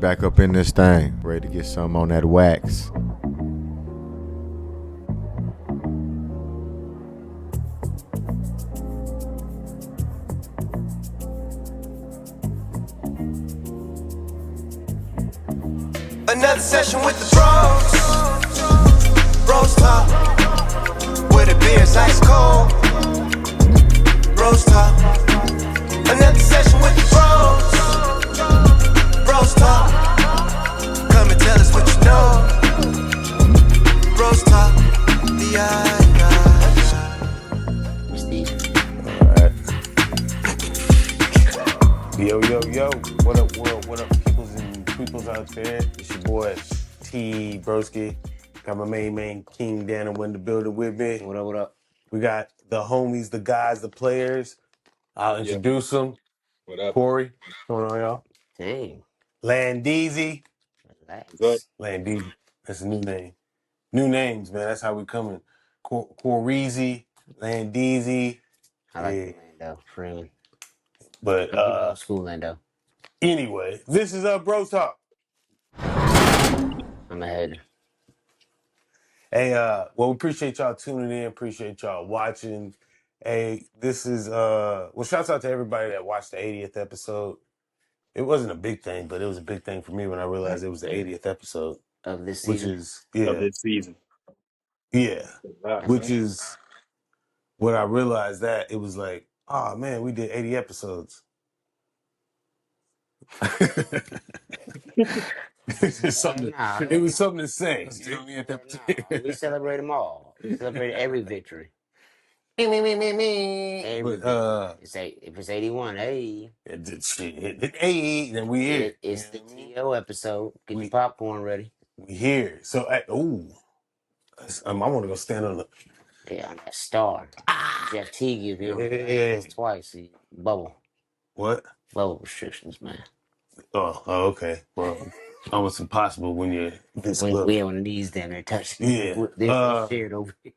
back up in this thing. Ready to get some on that wax. Another session with the bros. BrosTalk. Where the beer's ice cold. BrosTalk. Another session with the bros. BrosTalk. Come and tell us what you know. BrosTalk. Yo, what up, world? What up, peoples and tweeples out there? It's your boy, T. Broski. Got my main King Dan in the building with me. What up? We got the homies, the guys, the players. I'll introduce them. What up? Corey, what's going on, y'all? Dang. Landeezy. Relax. Good. Landeezy. That's a new name. New names, man. That's how we coming. Coreezy, Landeezy. I like Lando, friendly. But Old school Lando. anyway, this is BrosTalk. I'm ahead. Hey, well, we appreciate y'all tuning in. Appreciate y'all watching. Hey, this is well, shouts out to everybody that watched the 80th episode. It wasn't a big thing, but it was a big thing for me when I realized it was the 80th episode Of this which season. is Of this season. yeah, Wow. which is when I realized that it was like, oh man, we did 80 episodes. It's just something. It was something to say. You know what I mean? At that We celebrate them all. We celebrate every victory. me. Every But victory. If it's 81, hey. it did shit. It 80, then we here. It's the TO episode. Get your popcorn ready. We here. So, I want to go stand on the. Yeah, on that star. Jeff T give you Yeah. twice. Bubble restrictions, man. Oh, okay. Well, almost impossible when you're this close. We on the knees down there touching. Yeah. They're shared over here.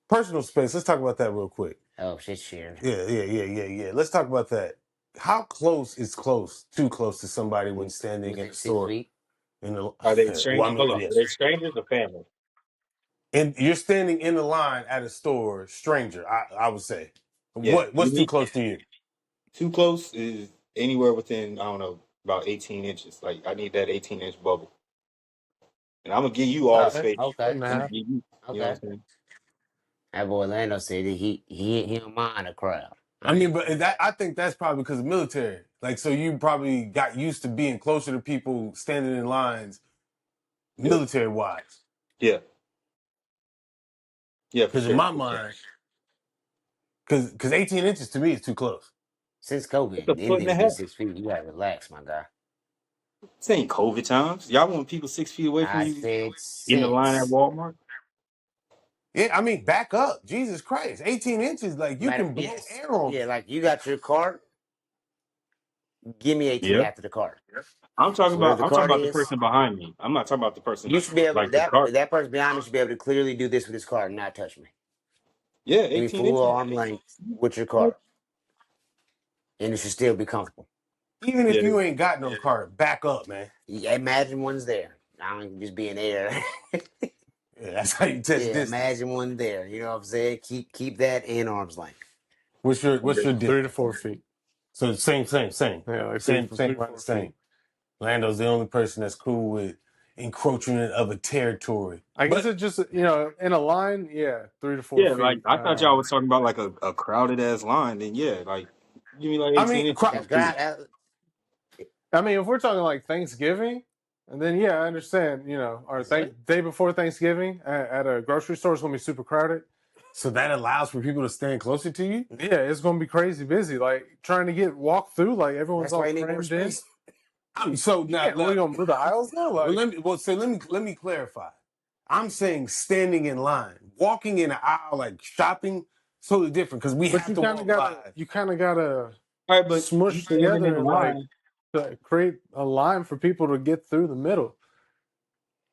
Personal space. Let's talk about that real quick. Oh, shit's shared. Yeah. Let's talk about that. How close is close? Too close to somebody when standing in the store? 6 feet. Are they strangers? Hold on. Are they strangers or family? And you're standing in the line at a store, stranger. I would say. Yeah. What's too close to you? Too close is anywhere within, I don't know, about 18 inches. Like, I need that 18-inch bubble. And I'm going to give you all the space. Okay. I'm gonna give you know what I'm saying? That boy Orlando said that he don't mind a crowd. I mean, but I think that's probably because of military. Like, so you probably got used to being closer to people standing in lines, military-wise. Yeah. Yeah, Because in my mind, because 18 inches to me is too close. Since COVID, anything been 6 feet, you gotta relax, my guy. This ain't COVID times. Y'all want people 6 feet away from you in the line at Walmart? Yeah, I mean, back up. Jesus Christ. 18 inches, like, you can blow air on. Yeah, like, you got your cart. Give me 18 after the cart. I'm talking about the person behind me. I'm not talking about the person. You should be able that person behind me should be able to clearly do this with his cart and not touch me. Yeah, 18 18 full inches. arm length with your cart. And it should still be comfortable. Even if you ain't got no cart, back up, man. Yeah, imagine one's there. I don't just be in there. Yeah, that's how you test this. Imagine one there. You know what I'm saying? Keep that in arm's length. What's your 3 to 4 feet. So same. Yeah, like same. Lando's the only person that's cool with encroachment of a territory. I guess it just, in a line, 3 to 4 feet. Yeah, like I thought y'all was talking about like a crowded ass line. Then like give me like 18 inches. I mean, if we're talking like Thanksgiving, and then I understand, or day before Thanksgiving at a grocery store, it's gonna be super crowded. So that allows for people to stand closer to you? Yeah, it's gonna be crazy busy. Like trying to get walked through, like everyone's all crammed in. So now we're gonna do the aisles now. Like, let me clarify. I'm saying standing in line, walking in an aisle, like shopping, totally different because you kind of gotta smush together and like to create a line for people to get through the middle.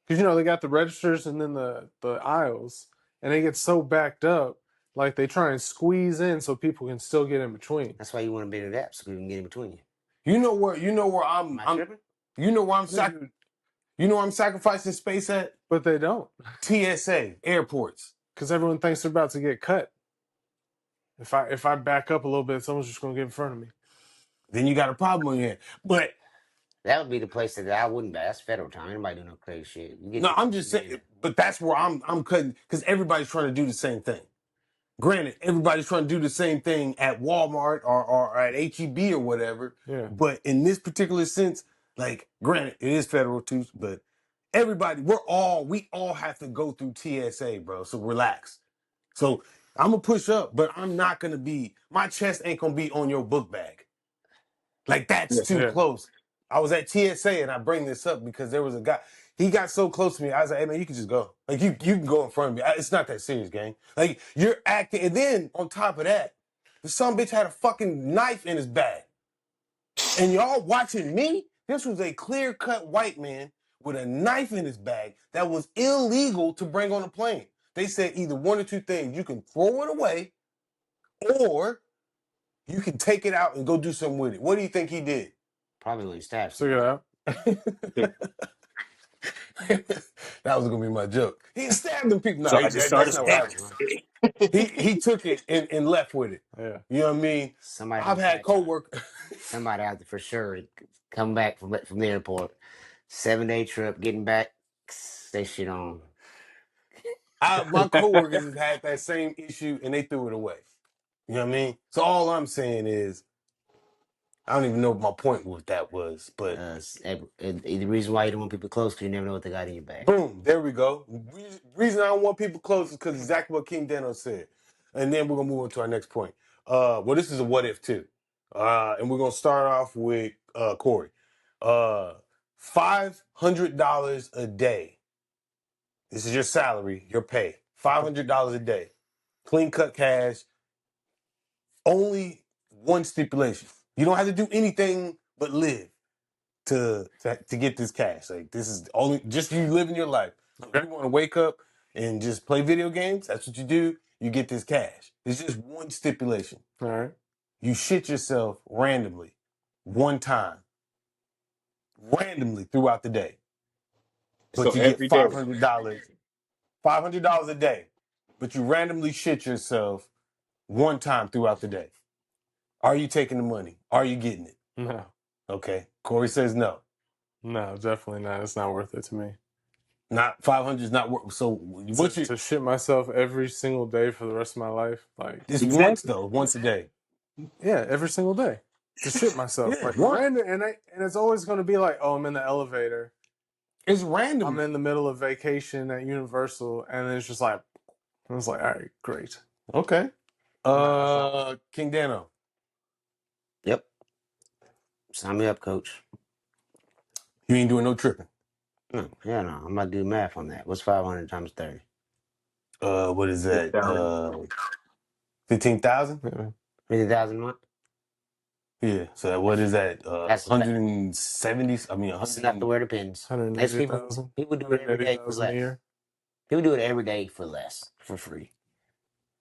Because they got the registers and then the aisles, and they get so backed up, like they try and squeeze in so people can still get in between. That's why you want a bigger gap so people can get in between you. You know where I'm tripping? You know why I'm sacrificing space at? But they don't. TSA, airports. Because everyone thinks they're about to get cut. If I back up a little bit, someone's just gonna get in front of me. Then you got a problem here. But that would be the place that I wouldn't buy. That's federal time. Anybody do no crazy shit. no, I'm just saying. But that's where I'm cutting because everybody's trying to do the same thing. Granted, everybody's trying to do the same thing at Walmart or at HEB or whatever. Yeah. But in this particular sense, like, granted, it is federal too, but everybody, we all have to go through TSA, bro. So relax. So I'm gonna push up, but I'm not gonna be. My chest ain't gonna be on your book bag. Like that's too close. I was at TSA and I bring this up because there was a guy. He got so close to me. I was like, "Hey man, you can just go. Like you can go in front of me. It's not that serious, gang. Like you're acting." And then on top of that, the son bitch had a fucking knife in his bag. And y'all watching me? This was a clear-cut white man with a knife in his bag that was illegal to bring on a plane. They said either one or two things: you can throw it away, or you can take it out and go do something with it. What do you think he did? Probably when he stabbed. Figure it out. That was gonna be my joke. He stabbed them people. No, So I just started he took it and left with it. Yeah. You know what I mean? I've had coworkers. Somebody out there for sure come back from the airport, 7-day trip, getting back, they shit on. My coworkers have had that same issue and they threw it away. You know what I mean? So all I'm saying is, I don't even know what my point with that was, but the reason why you don't want people close because you never know what they got in your bag. Boom, there we go. Reason I don't want people close is because exactly what King Dano said. And then we're gonna move on to our next point. Well, this is a what if too. And we're gonna start off with Corey. $500 a day. This is your salary, your pay. $500 a day. Clean cut cash. Only one stipulation. You don't have to do anything but live to get this cash. Like this is only just you living your life. If you want to wake up and just play video games, that's what you do. You get this cash. It's just one stipulation. All right. You shit yourself randomly, one time, randomly throughout the day. But so you get $500. $500 a day. But you randomly shit yourself one time throughout the day. Are you taking the money? Are you getting it? No. Okay. Corey says no. No, definitely not. It's not worth it to me. Not 500 is not worth. So what's to shit myself every single day for the rest of my life? Like it's once though, once a day. Yeah, every single day. To shit myself. Yeah, like random, and it's always going to be like, oh, I'm in the elevator. It's random. I'm in the middle of vacation at Universal, and it's just like, I was like, all right, great. Okay. King Dano. Yep. Sign me up, coach. You ain't doing no tripping. No, yeah, no. I'm about to do math on that. What's 500 times 30? What is that? 15,000? 50,000 a month? Yeah. So what is that? That's 170. I mean, That's enough to wear the pins. 180,000. People do it every day for less. People do it every day for less, for free.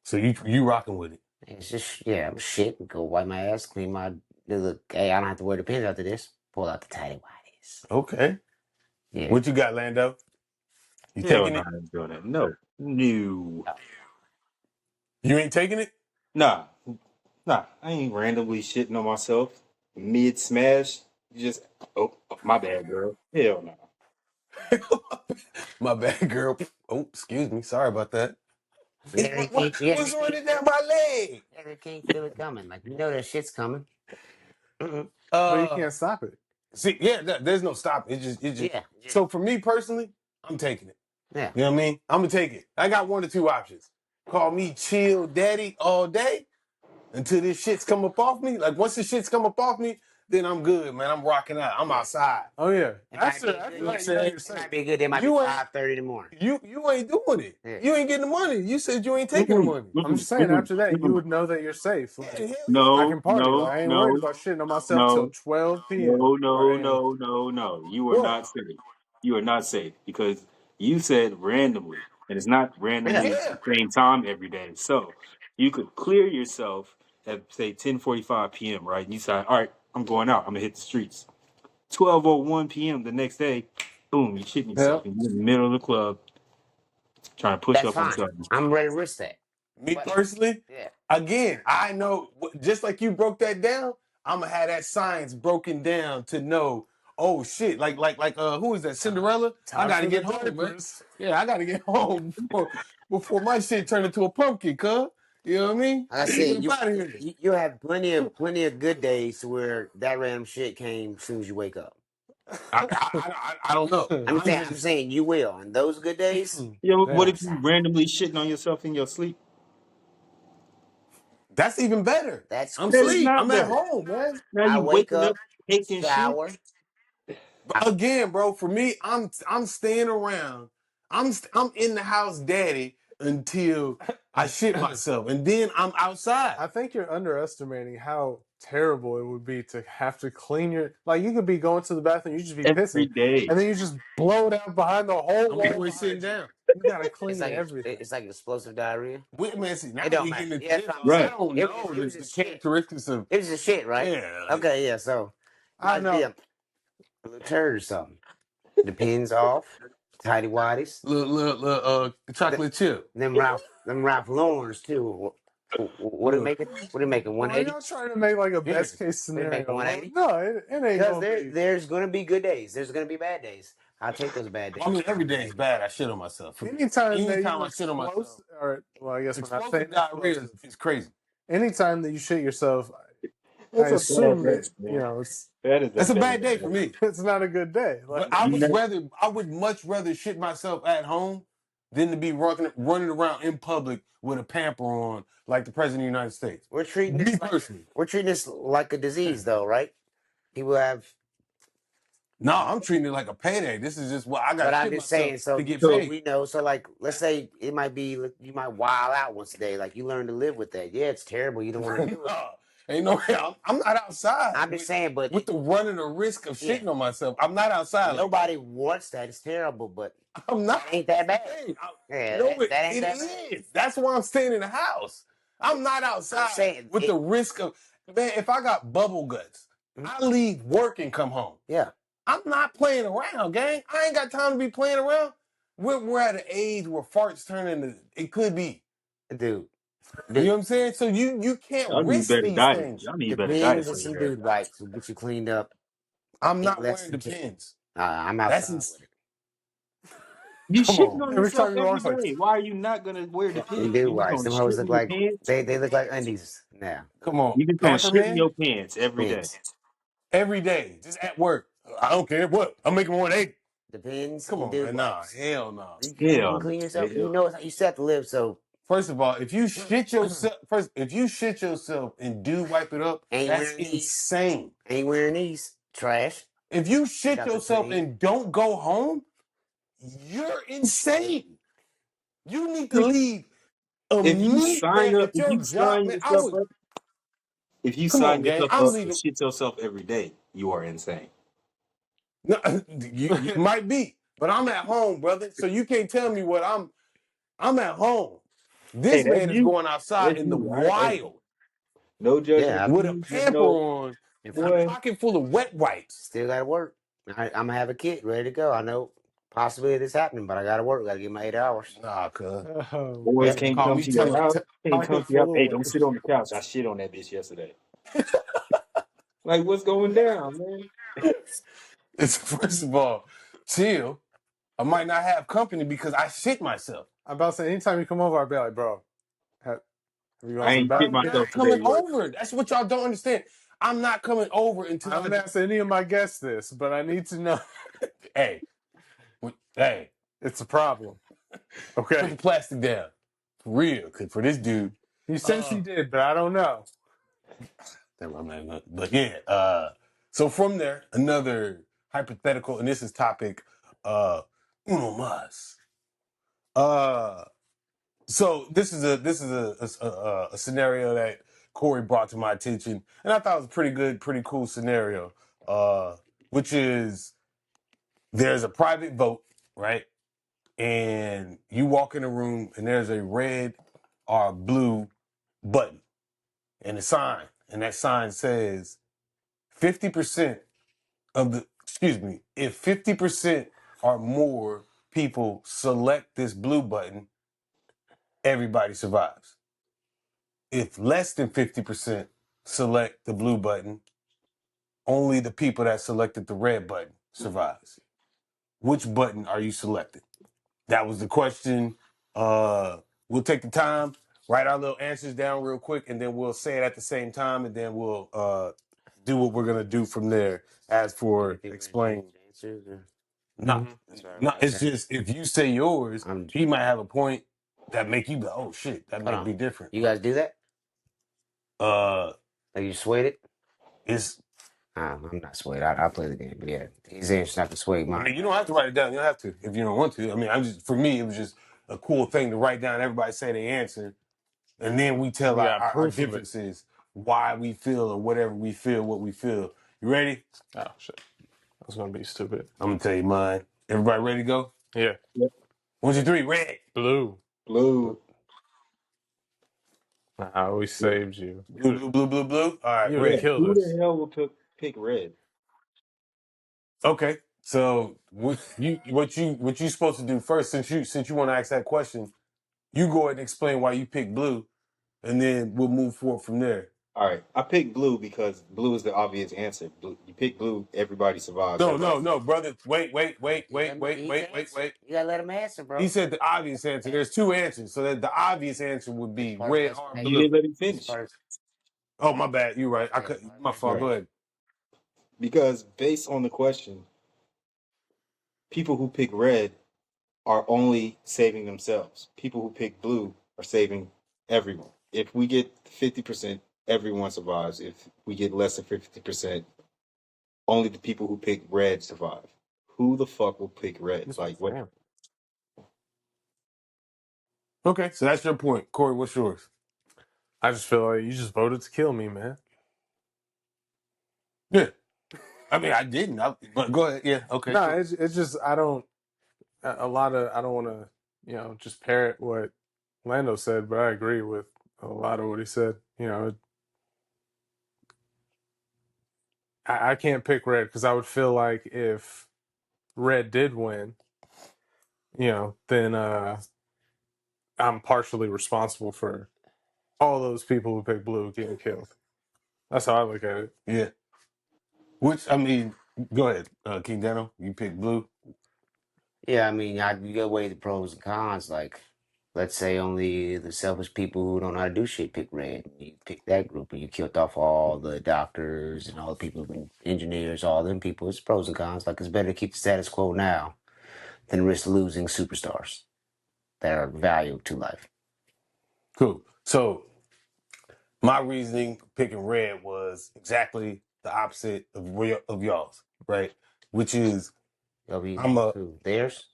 So you rocking with it? It's just I'm shit. Go wipe my ass, clean my. Look, hey, I don't have to wear the pins after this. Pull out the tidy whities. Okay. Yeah. What you got, Lando? You taking it? Doing it? No. You ain't taking it? Nah. I ain't randomly shitting on myself mid smash. You just my bad, girl. Hell no. My bad, girl. Oh, excuse me. Sorry about that. What's running down my leg? You can't feel it coming. Like you know that shit's coming. But you can't stop it. See, there's no stopping. It's just. So for me personally, I'm taking it. Yeah. You know what I mean? I'm gonna take it. I got one or two options. Call me chill daddy all day until this shit's come up off me. Like once the shit's come up off me, then I'm good, man. I'm rocking out. I'm outside. Oh yeah. It might be a good day. Might be 5:30 in the morning. You ain't doing it. Yeah. You ain't getting the money. You said you ain't taking the money. I'm just saying. After that, you would know that you're safe. Like, no, I can party. I ain't worried about shitting on myself till 12 p.m. No. You are not safe. You are not safe because you said randomly, and it's not randomly at the same time every day. So you could clear yourself at say 10:45 p.m. Right? And you say, all right, I'm going out. I'm gonna hit the streets. 12:01 p.m. the next day, boom, you're shitting yourself. Yeah. And you're in the middle of the club trying to push That's up on fine. something. I'm ready to risk that. Me But personally, yeah, again, I know just like you broke that down, I'm gonna have that science broken down to know. Oh shit! Who is that? Cinderella. I Time gotta for the get home, man. diapers. Yeah, I gotta get home before my shit turn into a pumpkin, cuz. You know what I mean? like I I gotta get said, up out of here. you have plenty of good days to where that random shit came as soon as you wake up. I don't know. I'm I'm saying I'm just saying you will. And those good days, Yo, what Yeah. if you randomly shitting on yourself in your sleep? that's even better. that's I'm That is cool. sleep. not I'm at better. home, man. Now I you wake waking up up, taking shit. shower. But again, bro, for me, I'm staying around. I'm in the house, daddy, until I shit myself, and then I'm outside. I think you're underestimating how terrible it would be to have to clean your. Like, you could be going to the bathroom, you just be Every pissing, day. and then you just blow it out behind the whole I'm wall always sitting behind you. down. You gotta It's clean like everything. it's like explosive diarrhea. Wait a minute, see, now It don't we matter. getting into Yeah, that's this. what I'm I Right. saying. don't know It was the just shit. characteristics of. It was just shit, right? Yeah, like, Okay, yeah. So I might be know. a little turd or something. Depends off. Tidy whities. little chocolate chip. Them Ralph Laurens too. What it Look, making? What it making? Well, are 180? y'all trying to make like a yeah. best case What it making? scenario? Well, 180? no, it ain't Because gonna be. there's gonna be good days. There's gonna be bad days. I'll take those bad I days. mean, every day is bad. I shit on myself. Anytime that Anytime you I shit on myself, or well, I guess we're not saying explosive diarrhea explosive. is crazy. Anytime that you shit yourself, I That's a bad assume that rest, man. it's That is a That's a bad bad day for rest. me. it's not a good day. But Like, I would much rather shit myself at home than to be running around in public with a pamper on like the president of the United States. We're treating Me this like personally. we're treating this like a disease, though, right? People have, No, I'm treating it like a payday. This is just what I got but to I'm shit just myself saying. to So get so paid. we know. So like, let's say it might be you might wild out once a day. Like you learn to live with that. Yeah, it's terrible. You don't want to do it. No, ain't no way. I'm not outside I'm just saying, but with the running the risk of yeah, shitting on myself. I'm not outside like that. nobody wants that. It's terrible, but I'm not. that ain't that That's bad. the thing. Yeah, No, that ain't it that bad. is. That's why I'm staying in the house. I'm not I'm outside saying with the risk of, man, if I got bubble guts, I leave work and come home. yeah, I'm not playing around, gang. I ain't got time to be playing around. We're at an age where farts turn into, it could be. dude. You know what I'm saying? So you can't Y'all need risk better these diet. things. Y'all need better diet Depends for on your some hair. dude wipes will get you cleaned up I'm in not less wearing than 10. Depends. I'm That's outside ins- with it. You come shitting on. on Every yourself time you every walk, it's like, day. Why are you not gonna wear the Them pants? dude You just wipes. gonna Them shit hoes in look your like pants? they look like undies now. Come on. You just gonna Pamper shit in man your pants every day. Depends. every day, just at work. I don't care what. I'm making 180. Depends Come and on, dude man. Nah, wipes. hell no. You can Hell clean no. yourself. You know you still have to live. So First of all, if you shit yourself and do wipe it up, ain't that's wearing these. insane. Ain't wearing these. Trash. If you Get shit out the yourself train. and don't go home, you're insane. You need to leave man, If at your you job, sign man. yourself up, if you Come on, sign gang. yourself I'm up to leaving. shit yourself every day, you are insane. No, you might be, but I'm at home, brother. So you can't tell me what I'm at home. Hey, This that's man is you. going outside That's in the you. Hey, wild no judgment Yeah, from with a me. Just pamper know, on if and a I boy, pocket full of wet wipes. still got to work, I'm gonna have a kit ready to go. I know possibility of this happening, but I got to work. Got to get my 8 hours. Nah, cuz. oh boys Yep. can't man, Call come me to your house. Can't come pocket to your house. full of Hey, don't wet. sit on the couch. I shit on that bitch yesterday. Like, what's going down, man? It's first of all, chill. I might not have company because I shit myself. I'm about to say, anytime you come over, I'll be like, bro, have you gone I to the ain't shit bathroom I'm yet? myself not today, coming work. over. That's what y'all don't understand. I'm not coming over until I haven't asked any of my guests this, but I need to know. hey, hey, It's a problem. put Okay. the plastic down. For real. Cause for this dude, He says he did, but I don't know. but yeah, so from there, another hypothetical, and this is topic uno mas. So this is a scenario that Corey brought to my attention, and I thought it was a pretty good, pretty cool scenario. Which is there's a private vote, right? And you walk in a room, and there's a red or blue button and a sign, and that sign says 50% of the excuse me, if 50% or more people select this blue button, everybody survives. If less than 50% select the blue button, only the people that selected the red button survives. Which button are you selecting? That was the question. We'll take the time, write our little answers down real quick, and then we'll say it at the same time, and then we'll do what we're gonna do from there. As for explain, not, it's just if you say yours, he might have a point that make you go, oh shit, that might be different. You guys do that? Like you swayed it? It's. I'm not swayed. I play the game, but yeah, he's interested not to sway I mine. mean, you don't have to write it down. You don't have to if you don't want to. I mean, I'm just for me, it was just a cool thing to write down. Everybody say their answer, and then we tell our differences, why we feel or whatever we feel, what we feel. You ready? Oh shit, that's gonna be stupid. I'm gonna tell you mine. Everybody ready to go? Yeah. Yep. 1, 2, 3. Red. Blue. I always saved you. Blue. All right, You red. killed Who us. the hell will pick red? Okay. So what you supposed to do first, since you want to ask that question, you go ahead and explain why you picked blue, and then we'll move forward from there. All right, I picked blue because blue is the obvious answer. Blue, you pick blue, everybody survives. No, brother. Wait. You gotta let him answer, bro. He said the obvious answer. There's two answers, so that the obvious answer would be red or You blue. didn't let me finish. Oh, my bad. You're right. I could. My fault. Go ahead. Because based on the question, people who pick red are only saving themselves. People who pick blue are saving everyone. If we get 50%, everyone survives. If we get less than 50%, only the people who pick red survive. Who the fuck will pick red? Like what? Okay, so that's your point, Corey. What's yours? I just feel like you just voted to kill me, man. Yeah, I mean, I didn't. But go ahead. Yeah. Okay. No, Sure. it's just I don't. A lot of I don't want to just parrot what Lando said, but I agree with a lot of what he said. I can't pick red because I would feel like if red did win, then I'm partially responsible for all those people who pick blue getting killed. That's how I look at it. Yeah. Which I mean, go ahead, King Dano. You pick blue. Yeah, I mean, you gotta weigh the pros and cons. Like, let's say only the selfish people who don't know how to do shit pick red. You pick that group, and you killed off all the doctors and all the people, engineers, all them people. It's pros and cons. Like, it's better to keep the status quo now than risk losing superstars that are valuable to life. Cool. So my reasoning for picking red was exactly the opposite of y'all's, right? Which is theirs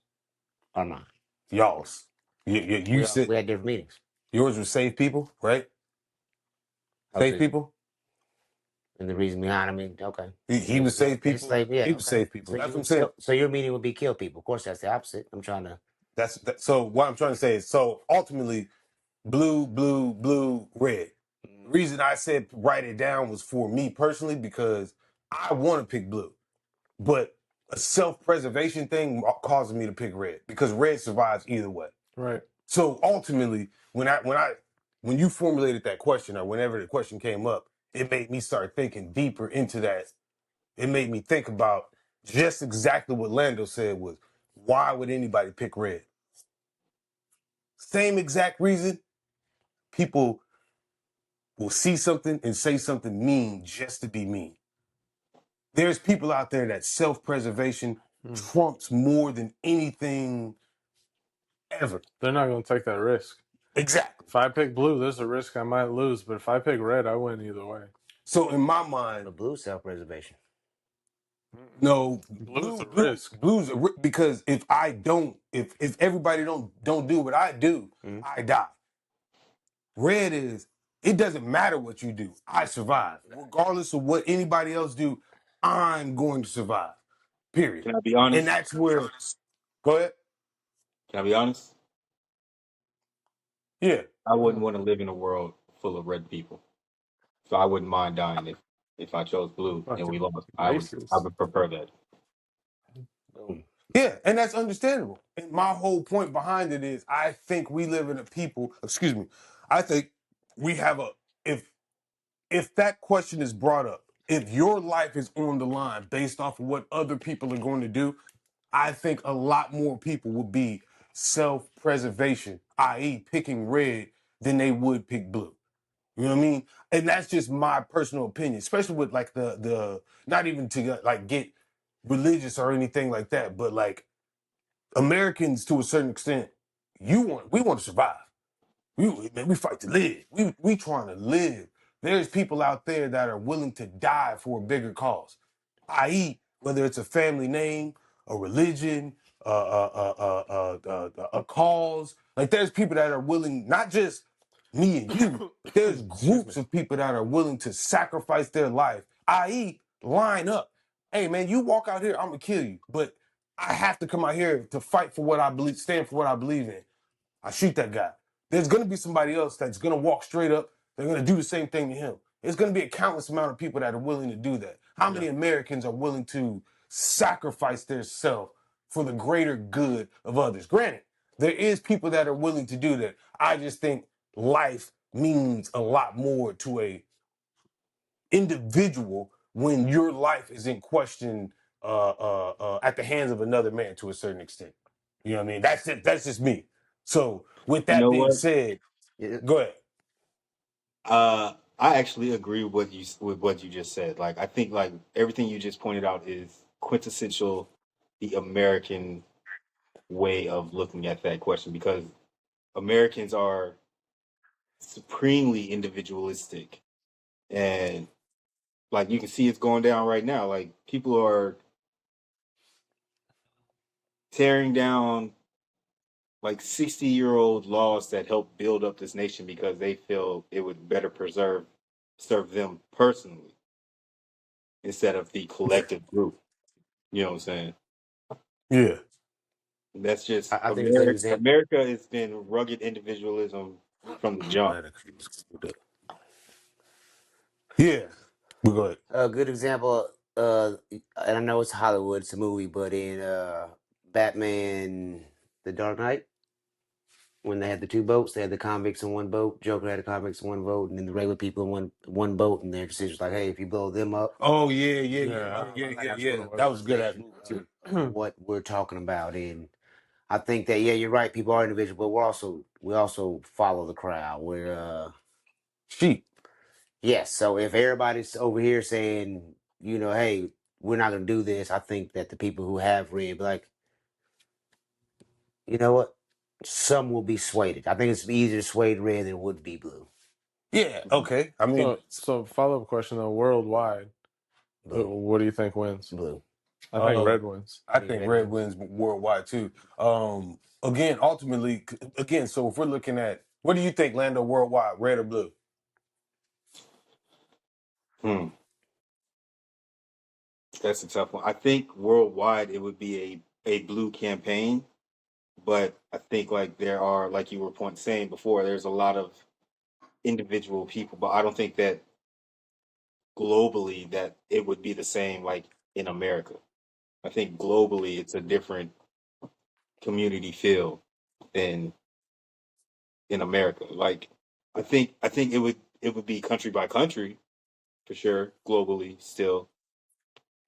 or mine. Y'all's. You said we had different meetings. Yours was save people, right? Save people. And the reason behind, I mean, okay. He was save people. Yeah, he was save people. So that's what I'm saying. So your meaning would be kill people. Of course, that's the opposite. I'm trying to. So what I'm trying to say is, so ultimately, blue, red. The reason I said write it down was for me personally because I want to pick blue, but a self-preservation thing causes me to pick red because red survives either way. Right. So ultimately, when you formulated that question or whenever the question came up, it made me start thinking deeper into that. It made me think about just exactly what Lando said was, why would anybody pick red? Same exact reason people will see something and say something mean just to be mean. There's people out there that self-preservation trumps more than anything ever. They're not going to take that risk. Exactly. If I pick blue, there's a risk I might lose, but if I pick red, I win either way. So in my mind, blue self-preservation. No, blue's a risk. Blue's a risk because if everybody don't do what I do, I die. Red is it doesn't matter what you do, I survive regardless of what anybody else do. I'm going to survive. Period. Can I be honest? And that's where. Go ahead. Can I be honest? Yeah. I wouldn't want to live in a world full of red people, so I wouldn't mind dying if I chose blue and we lost. I would prefer that. Boom. Yeah, and that's understandable. And my whole point behind it is I think we live in a people, excuse me, I think we have a if that question is brought up, if your life is on the line based off of what other people are going to do, I think a lot more people would be self-preservation, i.e., picking red than they would pick blue. You know what I mean? And that's just my personal opinion, especially with like the not even to like get religious or anything like that, but like Americans to a certain extent, we want to survive. We fight to live. We trying to live. There's people out there that are willing to die for a bigger cause, i.e., whether it's a family name, a religion, a cause. Like there's people that are willing, not just me and you. There's groups of people that are willing to sacrifice their life, i.e., line up. Hey man, you walk out here, I'm gonna kill you, but I have to come out here to fight for what I believe, stand for what I believe in. I shoot that guy. There's going to be somebody else that's going to walk straight up. They're going to do the same thing to him. There's going to be a countless amount of people that are willing to do that. How many Americans are willing to sacrifice their self for the greater good of others? Granted, there is people that are willing to do that. I just think life means a lot more to a individual when your life is in question at the hands of another man to a certain extent. You know what I mean? That's it. That's just me. So with You that know being what? said, go ahead. I actually agree with what you just said. Like, I think like everything you just pointed out is quintessential the American way of looking at that question because Americans are supremely individualistic, and like you can see it's going down right now. Like people are tearing down like 60-year-old laws that help build up this nation because they feel it would better serve them personally instead of the collective group. You know what I'm saying? Yeah. That's just I think a good America. example. America has been rugged individualism from the jump. Yeah. We go ahead. A good example, and I know it's Hollywood, it's a movie, but in Batman: The Dark Knight, when they had the two boats, they had the convicts in one boat, Joker had the convicts in one boat, and then the regular people in one boat, and their decision was like, hey, if you blow them up, Oh yeah, That was good at too. what we're talking about. And I think that you're right, people are individual, but we also follow the crowd. We're Sheep. yes, so if everybody's over here saying, hey, we're not gonna do this, I think that the people who have read be like, you know what? Some will be swayed. I think it's easier to sway red than it would be blue. Yeah. Okay. I mean, So follow up question though, worldwide, Blue. what do you think wins? Blue. I think red wins. I think red wins worldwide too. Again, ultimately, again. So if we're looking at, what do you think, Lando, worldwide, red or blue? That's a tough one. I think worldwide it would be a blue campaign, but I think like there are, like you were saying before, there's a lot of individual people, but I don't think that globally that it would be the same like in America. I think globally it's a different community feel than in America. Like I think it would be country by country for sure, globally still.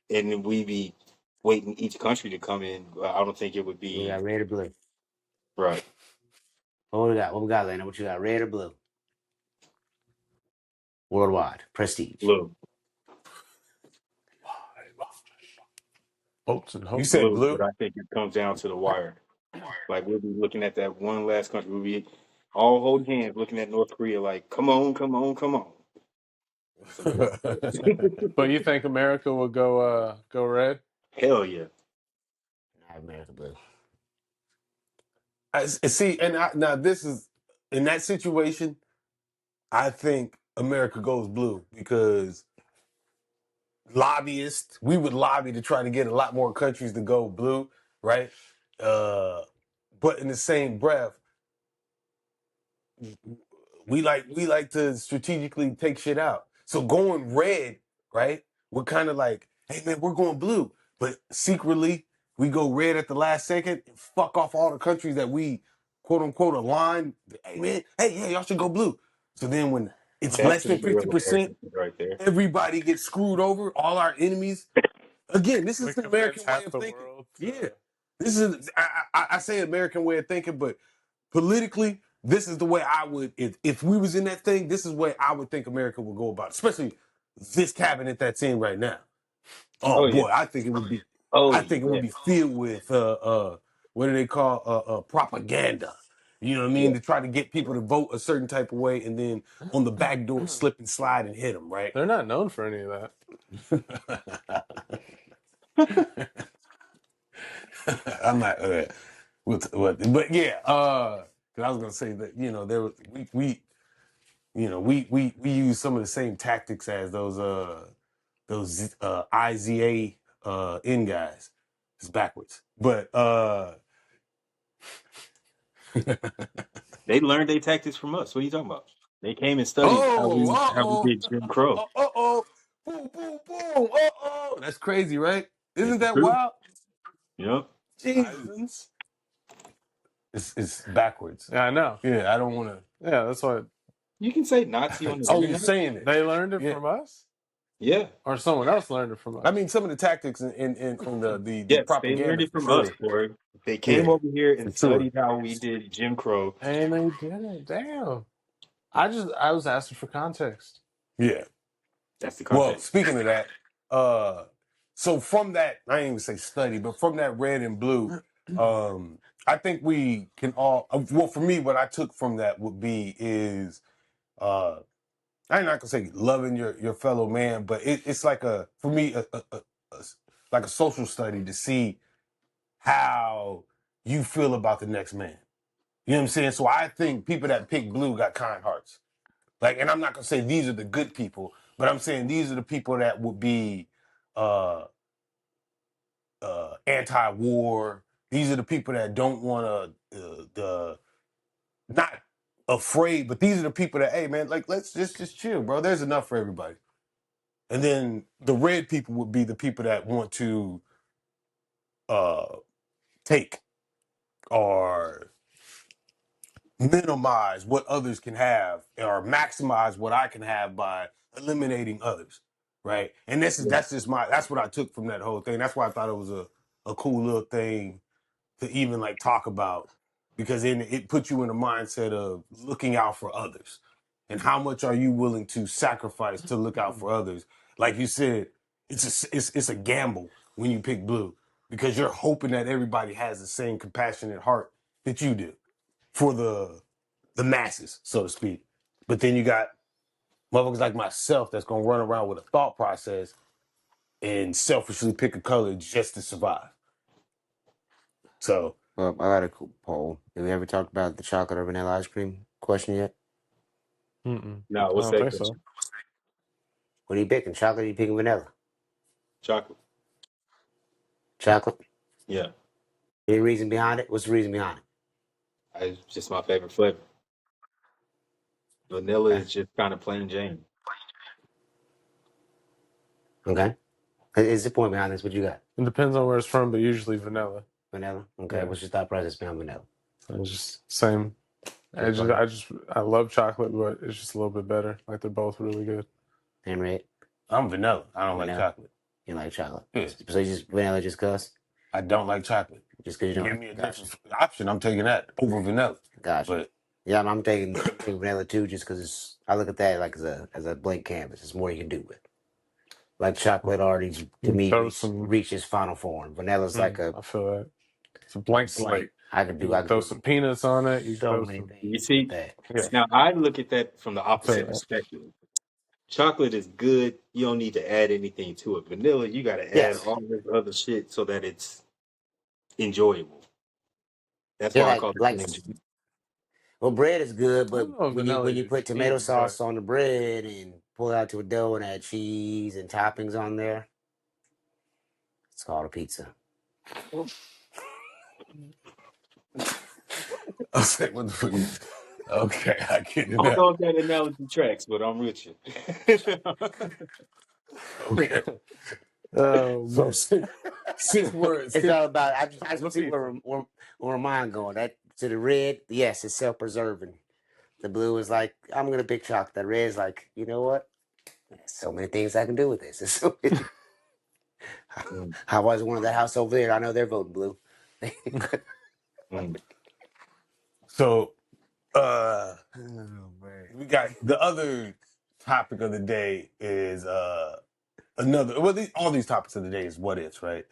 And then we be waiting each country to come in. I don't think it would We be got red or blue. right. What we got? What we got, Lando? What you got? Red or blue? Worldwide. Prestige. Blue. Hopes and You hopes. said Blue, blue. but I think it comes down to the wire. Like we'll be looking at that one last country. We'll be all holding hands, looking at North Korea, like, come on, come on, come on. But you think America will go red? Hell yeah. Not America blue. See, and now this is in that situation. I think America goes blue because lobbyists, we would lobby to try to get a lot more countries to go blue, right? But in the same breath, we like to strategically take shit out. So going red, right? We're kind of like, hey man, we're going blue, but secretly we go red at the last second and fuck off all the countries that we quote unquote align. Hey man, yeah, y'all should go blue. So then when it's That's less some than real 50%, American shit right there. everybody gets screwed over. All our enemies. Again, this We is the convince American way half of the thinking. world. Yeah, this is. I say American way of thinking, but politically, this is the way I would. If we was in that thing, this is the way I would think America would go about it. Especially this cabinet that's in right now. Oh Oh yeah. boy, I think it would be. Oh I think it yeah. would be filled with what do they call propaganda? You know what I mean? Yeah. To try to get people to vote a certain type of way, and then on the back door slip and slide and hit them. Right? They're not known for any of that. I'm not. But yeah. 'Cause I was gonna say that there was we we use some of the same tactics as those IZA N guys. It's backwards, but They learned their tactics from us. What are you talking about? They came and studied how we did Jim Crow. boom, boom, boom, that's crazy, right? It's Isn't the that truth. wild? Yep. Jesus, it's backwards. Yeah, I know. Yeah, I don't want to. Yeah, that's why You can say Nazi on the Oh, you're internet. saying it? they learned it Yeah. from us, Yeah. or someone else learned it from us. I mean, some of the tactics in from the Yes, they propaganda learned it for from sure. us, Corey. They came Yeah, over here for and sure. studied how we did Jim Crow. And they did it. Damn. I was asking for context. Yeah. That's the Well, context. speaking of that, so from that, I ain't even say study, but from that red and blue, I think we can all. Well, for me, what I took from that would be is, I'm not gonna say loving your fellow man, but it's like for me like a social study to see how you feel about the next man. You know what I'm saying? So I think people that pick blue got kind hearts. Like, and I'm not gonna say these are the good people, but I'm saying these are the people that would be uh anti-war. These are the people that don't want to the not afraid, but these are the people that, hey man, like let's just chill, bro. There's enough for everybody. And then the red people would be the people that want to take or minimize what others can have or maximize what I can have by eliminating others. Right. And that's what I took from that whole thing. That's why I thought it was a cool little thing to even like talk about, because then it puts you in a mindset of looking out for others. And how much are you willing to sacrifice to look out for others? Like you said, it's a gamble when you pick blue, because you're hoping that everybody has the same compassionate heart that you do for the masses, so to speak. But then you got motherfuckers like myself that's gonna run around with a thought process and selfishly pick a color just to survive. So Well, I got a cool poll. Have we ever talked about the chocolate or vanilla ice cream question yet? Mm-mm. No, I what's don't that think so. What are you picking? Chocolate or are you picking vanilla? Chocolate. Chocolate? Yeah. Any reason behind it? What's the reason behind it? It's just my favorite flavor. Vanilla is just kind of plain Jane. Okay. Is the point behind this? What you got? It depends on where it's from, but usually vanilla. Vanilla? Okay. Yeah. What's your thought process behind vanilla? So it's just same. I love chocolate, but it's just a little bit better. Like they're both really good. And red? I'm vanilla. I don't like Vanilla. chocolate. You like chocolate? Yeah. So you just vanilla just cause? I don't like chocolate. Just because you don't? Give me a different option. I'm taking that over vanilla. Gotcha. But yeah, I'm taking vanilla too, just because I look at that like as a blank canvas. There's more you can do with. Like chocolate already to me reaches final form. Vanilla's like I feel that it's a blank slate. I can throw some peanuts on it. You so throw many some. things. You see, that. Yeah. now I look at that from the opposite perspective. Chocolate is good. You don't need to add anything to it. Vanilla, you got to add all this other shit so that it's enjoyable. That's why I call it plain Jane. Well, bread is good, but vanilla when you is put tomato easy, sauce on the bread and pull it out to a dough and add cheese and toppings on there, it's called a pizza. I'll say what the fuck. Okay, I get it. I don't know if that analogy tracks, but I'm with you. Okay. Oh, So 6 words. It's all about. I just Let's see see. where mine going. That to the red, yes, it's self-preserving. The blue is like, I'm gonna pick chocolate. The red is like, you know what? There's so many things I can do with this. There's so many. I was one of that house over there. I know they're voting blue. So, Oh, man. we got the other topic of the day is another. Well, all these topics of the day is what ifs, right?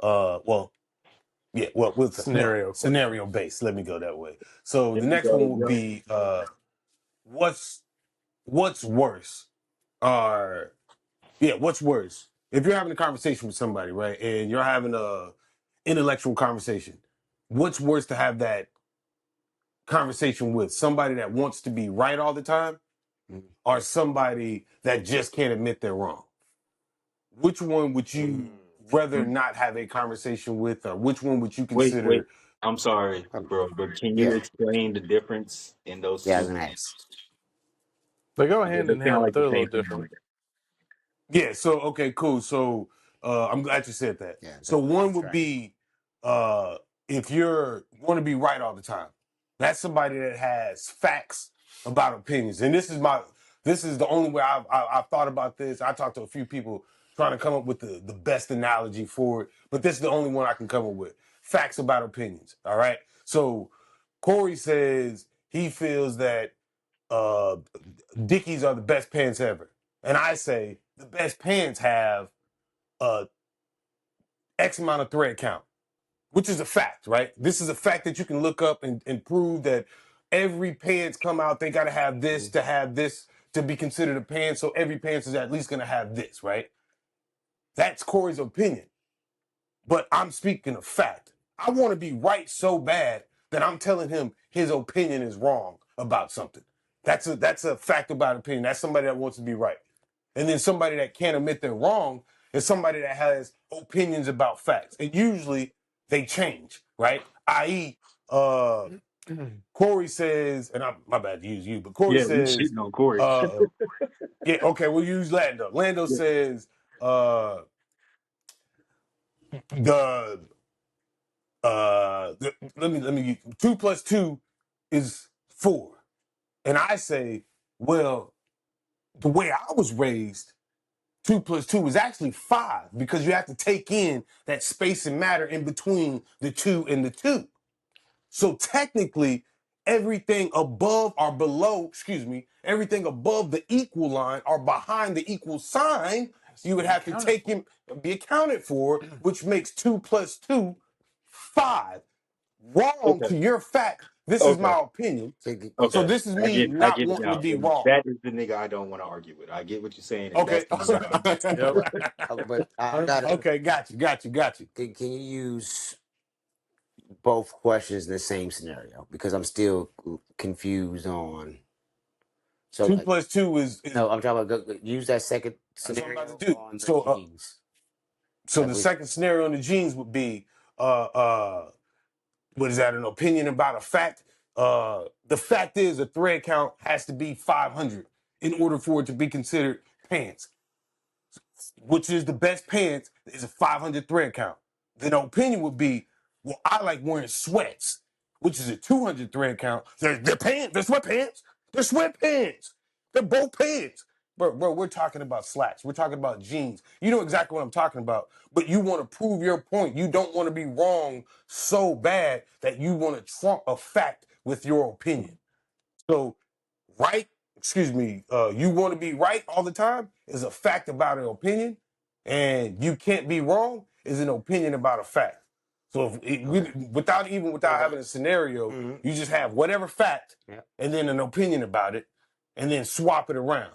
Well, yeah. Well, scenario based. Let me go that way. So the next one would be what's worse? What's worse? If you're having a conversation with somebody, right, and you're having a intellectual conversation, what's worse to have that conversation with? Somebody that wants to be right all the time, or somebody that just can't admit they're wrong? Which one would you rather not have a conversation with, or which one would you consider? Wait. I'm sorry, bro, but can you explain the difference in those two? Yeah, I was gonna ask. They go hand in hand, but they're a little thing. different. Yeah. So okay, cool. So I'm glad you said that. Yeah, so one would right. be if you're want to be right all the time. That's somebody that has facts about opinions, and this is the only way I've thought about this. I talked to a few people trying to come up with the best analogy for it, but this is the only one I can come up with. Facts about opinions. All right. So Corey says he feels that Dickies are the best pants ever. And I say the best pants have X amount of thread count, which is a fact, right? This is a fact that you can look up and prove that every pants come out, they got to have this to be considered a pants. So every pants is at least going to have this, right? That's Corey's opinion. But I'm speaking of fact. I want to be right so bad that I'm telling him his opinion is wrong about something. That's a fact about opinion. That's somebody that wants to be right. And then somebody that can't admit they're wrong is somebody that has opinions about facts. And usually they change, right? I.e., Corey says, and my bad to use you, but Corey says, on Corey. okay, we'll use Lando. Lando says, let me 2 plus 2 is 4. And I say, well, the way I was raised, 2 plus 2 is actually 5 because you have to take in that space and matter in between the 2 and the 2. So technically, everything above or below, everything above the equal line or behind the equal sign, you would have to take him, be accounted for, which makes 2 plus 2, 5. Wrong to your fact. This is my opinion. So this is me not wanting to be wrong. That is the nigga I don't want to argue with. I get what you're saying. Okay. But I got okay, got you. Can you use both questions in the same scenario? Because I'm still confused on. So 2 plus 2 is no. I'm talking about use that second scenario on the genes. So the second scenario on the genes would be what is that? An opinion about a fact? The fact is a thread count has to be 500 in order for it to be considered pants. Which is the best pants is a 500 thread count. Then the opinion would be, well, I like wearing sweats, which is a 200 thread count. They're pants, they're sweatpants, they're sweatpants, they're both pants. Bro, we're talking about slacks. We're talking about jeans. You know exactly what I'm talking about, but you want to prove your point. You don't want to be wrong so bad that you want to trump a fact with your opinion. So, you want to be right all the time is a fact about an opinion, and you can't be wrong is an opinion about a fact. So without having a scenario, you just have whatever fact and then an opinion about it, and then swap it around.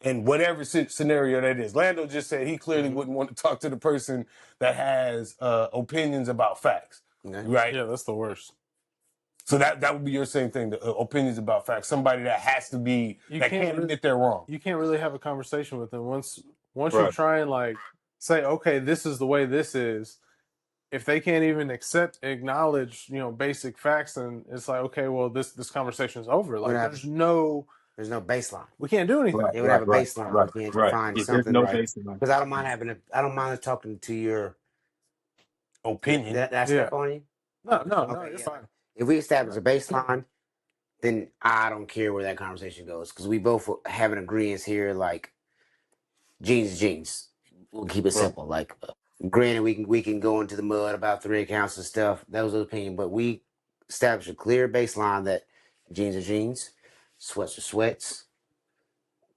And whatever scenario that is. Lando just said he clearly wouldn't want to talk to the person that has opinions about facts, right? Yeah, that's the worst. So that would be your same thing, the opinions about facts. Somebody that has to be, can't admit they're wrong. You can't really have a conversation with them. Once you try and say, okay, this is the way this is, if they can't even acknowledge, basic facts, then it's like, okay, well, this conversation is over. Like there's no baseline. We can't do anything. They would have a baseline. We can't find something. There's no baseline. Because I don't mind talking to your opinion. Did I step on you? No, Okay, you're yeah. fine. If we establish a baseline, then I don't care where that conversation goes because we both have an agreement here. Like jeans, is jeans. We'll keep it simple. Like, granted, we can go into the mud about 3 accounts and stuff. That was the opinion, but we established a clear baseline that jeans are jeans, sweats are sweats.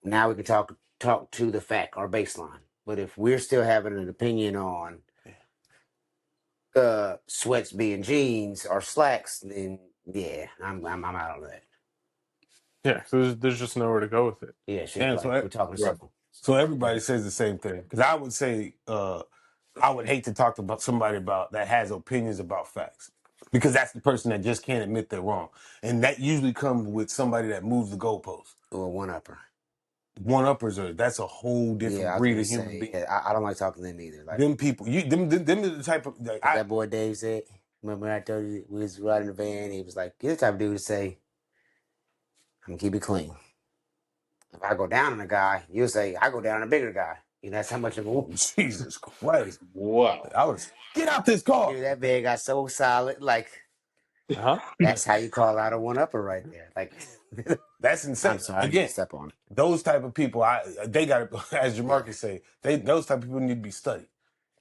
Now we can talk to the fact or baseline. But if we're still having an opinion on sweats being jeans or slacks, then yeah, I'm out on that. Yeah, so there's just nowhere to go with it. Yeah, shit, And like so, we're talking simple. so everybody says the same thing. Because I would say, I would hate to talk about somebody about that has opinions about facts. Because that's the person that just can't admit they're wrong. And that usually comes with somebody that moves the goalpost. Or one upper. One-uppers that's a whole different breed of human being. Yeah, I don't like talking to them either. Like Them people, them are the type of like, that boy Dave said. Remember I told you we was riding the van. He was like, "You're the type of dude to say, I'm gonna keep it clean. If I go down on a guy, you'll say I go down on a bigger guy. You know that's how much of a Jesus Christ. Wow. I was get out this car. Dude, that van got so solid. Like that's how you call out a one upper right there. Like that's insane. I'm sorry, Again, I step on it. Those type of people, they got to, as Jamarcus say, those type of people need to be studied.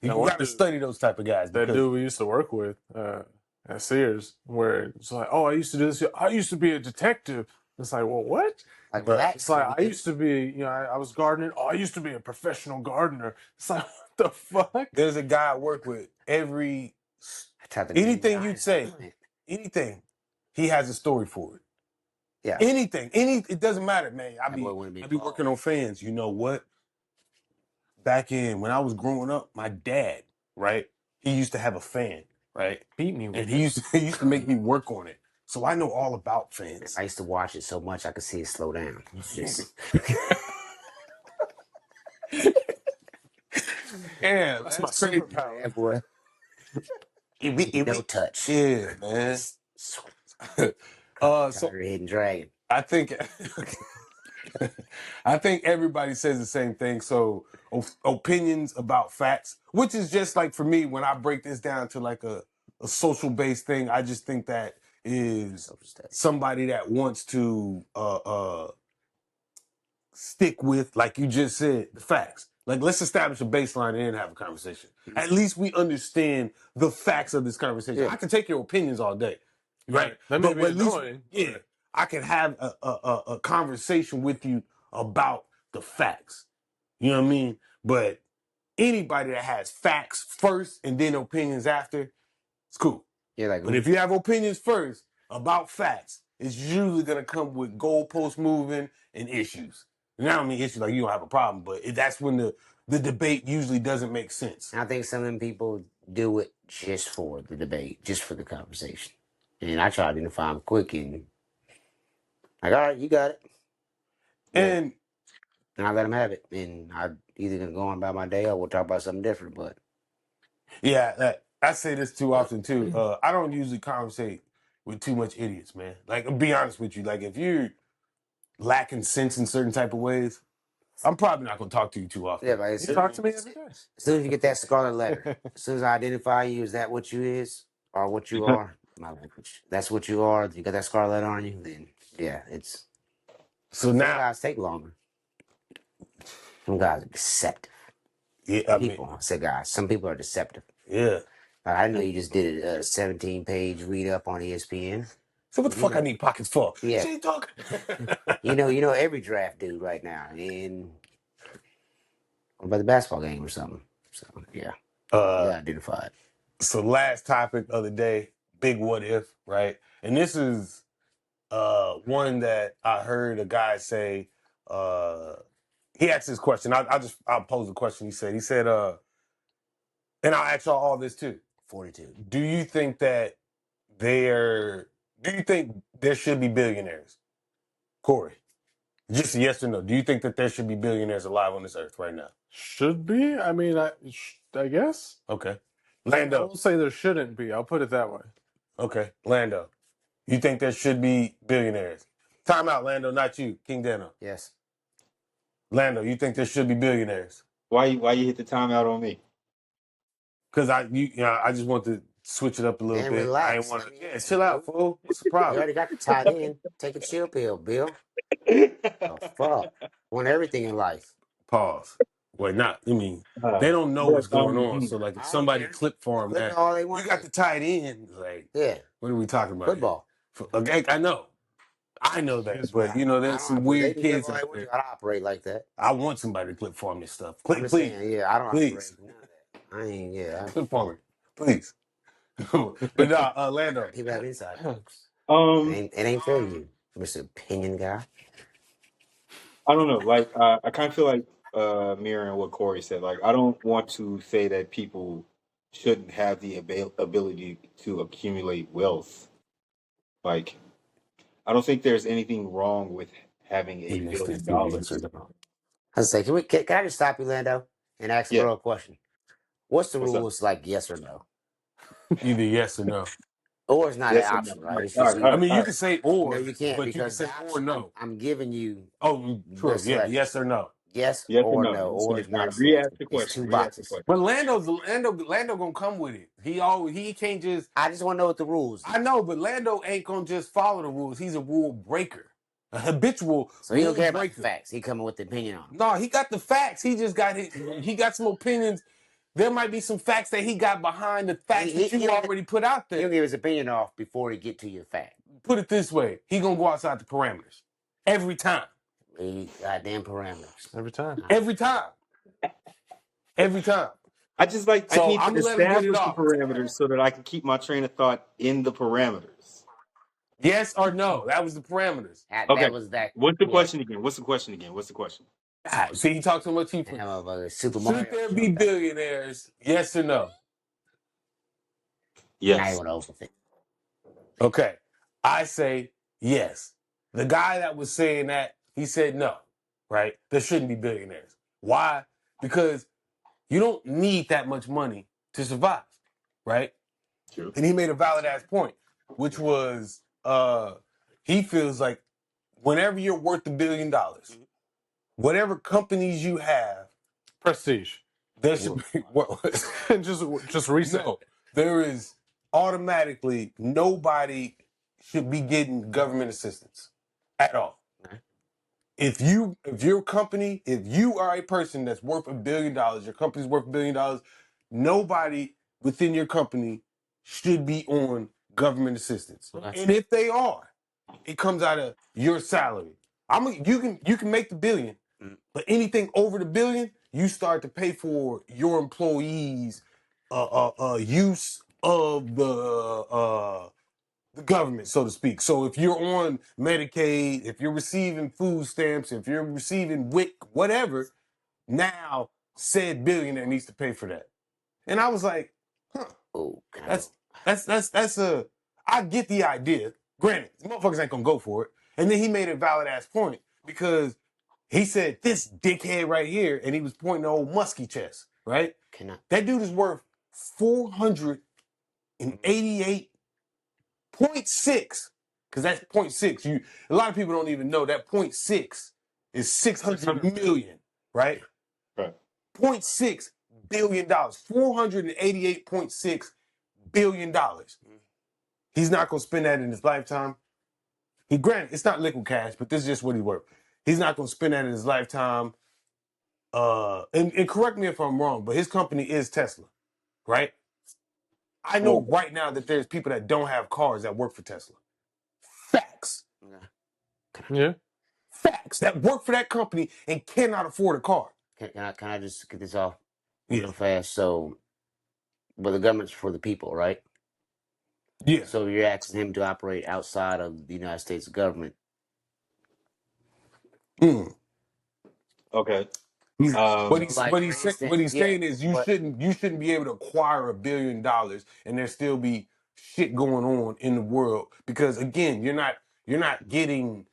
You got to study those type of guys. That dude we used to work with at Sears, where it's like, oh, I used to do this. I used to be a detective. It's like, well, what? Like, it's like I used to be, I was gardening. Oh, I used to be a professional gardener. It's like, what the fuck? There's a guy I work with. Anything you say, anything, he has a story for it. Yeah. Anything, it doesn't matter, man. I be working on fans. You know what? Back when I was growing up, my dad, right? He used to have a fan, right? Beat me with and he used to make me work on it. So I know all about fans. I used to watch it so much I could see it slow down. Yeah, that's my superpower, boy. No touch. Yeah, man. So hidden dragon. I think everybody says the same thing. So opinions about facts, which is just like for me, when I break this down to like a social based thing, I just think that is somebody that wants to stick with, like you just said, the facts. Like, let's establish a baseline and then have a conversation. At least we understand the facts of this conversation. Yeah. I can take your opinions all day, right? That may be annoying. Yeah, I can have a conversation with you about the facts. You know what I mean? But anybody that has facts first and then opinions after, it's cool. Yeah, like. But if you have opinions first about facts, it's usually gonna come with goalpost moving and issues. And I don't mean issues like you don't have a problem, but that's when the debate usually doesn't make sense. I think some of them people do it just for the debate, just for the conversation. And I try to identify them quick and like, all right, you got it. And I let them have it. And I either gonna go on about my day or we'll talk about something different. But yeah, I say this too often too. I don't usually conversate with too much idiots, man. Like, I'll be honest with you. Like, if you're lacking sense in certain type of ways, I'm probably not gonna talk to you too often. Yeah, but you talk to me every day. As soon as you get that scarlet letter, as soon as I identify you, is that what you is or what you are? My language. That's what you are. You got that scarlet letter on you, then yeah, it's. So now some guys take longer. Some guys are deceptive. Yeah, I said guys. Some people are deceptive. Yeah. I know you just did a 17-page read up on ESPN. So what the fuck I need pockets for? Yeah. She ain't talking. you know every draft dude right now. And what about the basketball game or something? So yeah. Identified. So last topic of the day, big what if, right? And this is one that I heard a guy say, he asked this question. I'll pose the question. He said, and I'll ask y'all all this too. 42. Do you think there should be billionaires? Corey, just a yes or no. Do you think that there should be billionaires alive on this earth right now? Should be? I mean, I guess. Okay. Lando. I won't say there shouldn't be. I'll put it that way. Okay. Lando, you think there should be billionaires? Time out, Lando, not you. King Dano. Yes. Lando, you think there should be billionaires? Why you hit the timeout on me? because I just want to switch it up a little And bit. I ain't relax. want Let to. me Yeah, answer, chill out, bro. fool. What's the You problem? already got the tied in. Take a chill pill, Bill. Oh fuck. Want everything in life. Pause. Well, not. I mean, they don't know what's going on. So, like, if I don't somebody care. clip for them, Clip it that all they you want. got the tight end. Like, Yeah. what are we talking about Football. here? Okay, I know that, but I there's don't some operate. They weird can clip kids all they out want there. to. I don't operate like that. I want somebody to clip for me and stuff. I'm Please, just saying, yeah, I don't please, operate none of that. I ain't, yeah. clip for me, please. But Lando. People have inside jokes. It ain't for you, Mr. Opinion Guy. I don't know. Like, I kind of feel like mirroring what Corey said. Like, I don't want to say that people shouldn't have the ability to accumulate wealth. Like, I don't think there's anything wrong with having He $1 missed billion. it. I was like, can I just stop you, Lando, and ask the Yeah. bro a question? What's the What's up? rules? Like yes or no, Either yes or no. or it's not an Yes or no? option, right? It's All just right. All I right. mean, All you right. can say no, or, you can't but you can because say the or option, no. I'm giving you Oh, true. the Yeah, selection. yes or no. Yes Yes or or no? no, Yes or or no? it's All not a right. Re-ask selection. the It's question. two Re-ask the boxes. question. But Lando gonna come with it. He can't just. I just want to know what the rules. I know, but Lando ain't gonna just follow the rules. He's a rule breaker, a habitual So he don't rule care about the breaker. facts. He coming with the opinion on them. No, he got the facts. He just got he got some opinions. There might be some facts that he got behind the facts that you already put out He'll there. give his opinion off before he get to your fact. Put it this way: he gonna go outside the parameters every time. Goddamn parameters. Every time. Every time. Every time. I just like I So need I'm to gonna let him get it establish the off. parameters so that I can keep my train of thought in the parameters. Yes or no? That was the parameters. Okay. That was that. What's the Yeah. question again? What's the question again? What's the question? God, see, he talks so much. That motherfucker Super Mario. Should there be billionaires? Yes or no? Now you Yes. want to overthink. Okay. I say yes. The guy that was saying that, he said no, right? There shouldn't be billionaires. Why? Because you don't need that much money to survive, right? True. And he made a valid ass point, which was he feels like whenever you're worth $1 billion, whatever companies you have, Prestige. there should be just reset. no, there is automatically nobody should be getting government assistance at all. If your company, if you are a person that's worth $1 billion, your company's worth $1 billion, nobody within your company should be on government assistance. And if they are, it comes out of your salary. You can make the billion, but anything over the billion, you start to pay for your employees' use of the government, so to speak. So if you're on Medicaid, if you're receiving food stamps, if you're receiving WIC, whatever, now said billionaire needs to pay for that. And I was like, huh, Oh, that's a, I get the idea. Granted, motherfuckers ain't gonna go for it. And then he made a valid ass point because he said this dickhead right here, and he was pointing to old musky chest, right? That dude is worth 488.6, because that's 0.6. A lot of people don't even know that 0.6 is 600 million, right? Right. $0.6 billion, $488.6 billion. He's not gonna spend that in his lifetime. Granted, it's not liquid cash, but this is just what he's worth. He's not gonna spend that in his lifetime. And correct me if I'm wrong, but his company is Tesla, right? I know right now that there's people that don't have cars that work for Tesla. Facts. Yeah. Facts that work for that company and cannot afford a car. Can I just get this off real fast? So, but the government's for the people, right? Yeah. So you're asking him to operate outside of the United States government. Okay. What he's saying is you shouldn't be able to acquire $1 billion and there still be shit going on in the world, because again, you're not getting,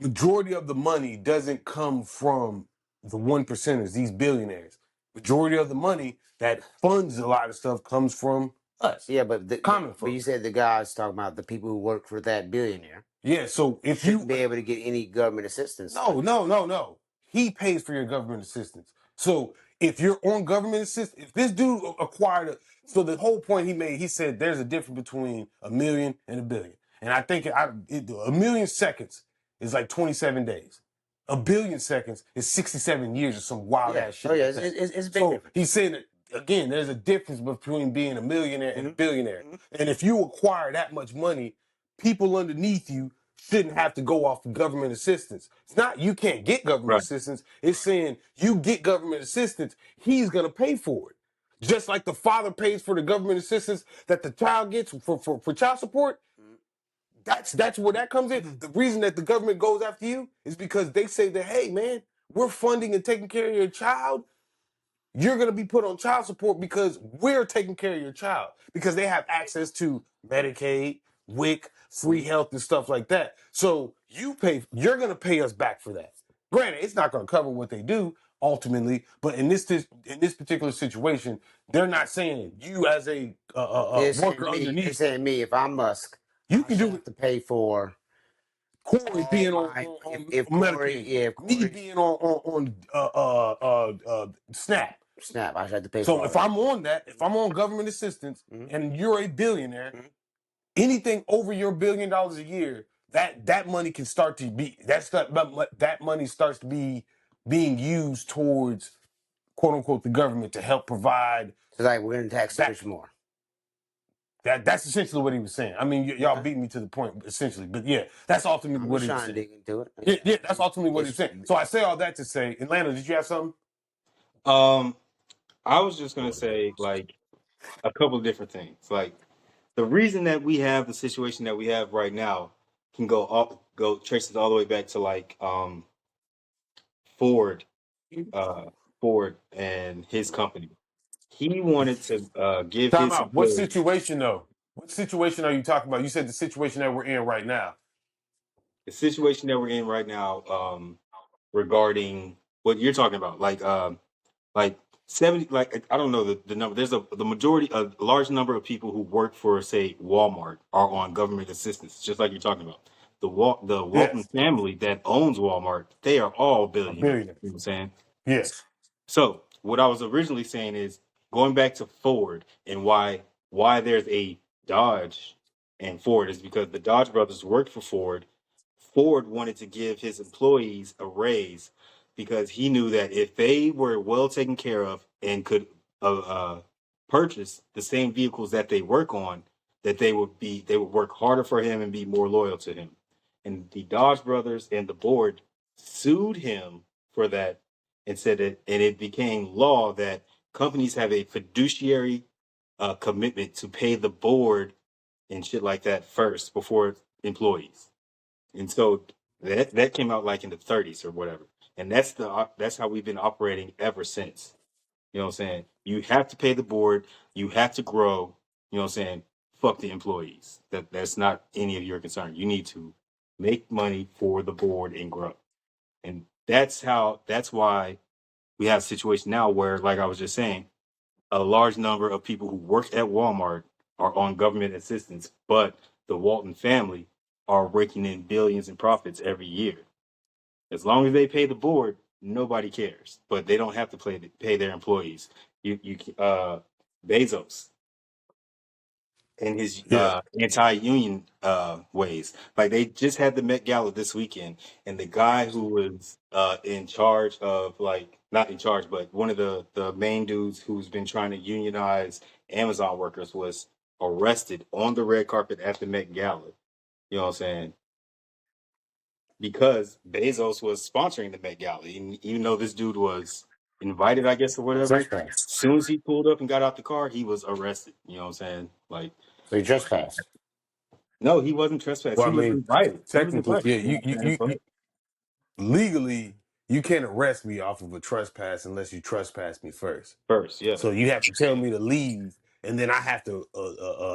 majority of the money doesn't come from the 1%ers, these billionaires. Majority of the money that funds a lot of stuff comes from us. Yeah, but common but you said the guy's talking about the people who work for that billionaire. Yeah, so if shouldn't be able to get any government assistance. No. He pays for your government assistance. So if you're on government assistance, if this dude acquired so the whole point he made, he said there's a difference between $1 million and $1 billion. And I think a million seconds is like 27 days. A billion seconds is 67 years or some wild ass shit. Oh yeah, like that. it's a big So difference. he's saying that again, there's a difference between being a millionaire and a billionaire. And if you acquire that much money, people underneath you shouldn't have to go off of government assistance. It's not you can't get government assistance. It's saying you get government assistance, he's gonna pay for it. Just like the father pays for the government assistance that the child gets for child support. That's where that comes in. The reason that the government goes after you is because they say that, hey man, we're funding and taking care of your child. You're going to be put on child support because we're taking care of your child, because they have access to Medicaid, WIC, free health and stuff like that. So you're going to pay us back for that. Granted, it's not going to cover what they do ultimately, but in this particular situation, they're not saying you as a worker underneath. They're saying me, if I'm Musk, You can do have to pay for Corey being on if Medicaid, if me Corey being on SNAP. snap, I should have to pay for So all if that. I'm on that, if I'm on government assistance and you're a billionaire, anything over your $1 billion a year, that money can start to be that money starts to be being used towards quote unquote the government to help provide. So like we're gonna tax the rich more. That's essentially what he was saying. I mean, y'all beat me to the point essentially, but yeah, that's ultimately what he was saying. Dig into it. Yeah, that's ultimately what he was saying. So I say all that to say, Atlanta, did you have something? I was just gonna say like a couple of different things. Like the reason that we have the situation that we have right now can go traces all the way back to like Ford, Ford and his company. He wanted to give Time his out. What employees situation though? What situation are you talking about? You said the situation that we're in right now. the situation that we're in right now regarding what you're talking about, like 70, like I don't know the number. There's the majority, a large number of people who work for, say, Walmart are on government assistance, just like you're talking about. The Walton Yes, family that owns Walmart, they are all a billionaires. billionaire. You know what I'm saying? Yes. So what I was originally saying is going back to Ford and why there's a Dodge and Ford is because the Dodge brothers worked for Ford. Ford wanted to give his employees a raise because he knew that if they were well taken care of and could purchase the same vehicles that they work on, that they would work harder for him and be more loyal to him. And the Dodge brothers and the board sued him for that and said that, and it became law that companies have a fiduciary commitment to pay the board and shit like that first before employees. And so that came out like in the 30s or whatever. And that's how we've been operating ever since. You know what I'm saying? You have to pay the board, you have to grow, you know what I'm saying? Fuck the employees. That's not any of your concern. You need to make money for the board and grow. And that's why we have a situation now where, like I was just saying, a large number of people who work at Walmart are on government assistance, but the Walton family are raking in billions in profits every year. As long as they pay the board, nobody cares. But they don't have to pay their employees. Bezos and his Yeah. anti-union ways. Like they just had the Met Gala this weekend, and the guy who was in charge of, like, not in charge, but one of the main dudes who's been trying to unionize Amazon workers was arrested on the red carpet at the Met Gala. You know what I'm saying? Because Bezos was sponsoring the Met Gala, and even though this dude was invited, I guess, or whatever, as soon as he pulled up and got out the car, he was arrested. You know what I'm saying? Like, So you trespassed. no, he wasn't trespassed. Well, He I was mean, invited. He was technically, invited. yeah. You know what I'm saying? But Legally, you can't arrest me off of a trespass unless you trespass me first. first, yeah. So you have to tell me to leave, and then I have to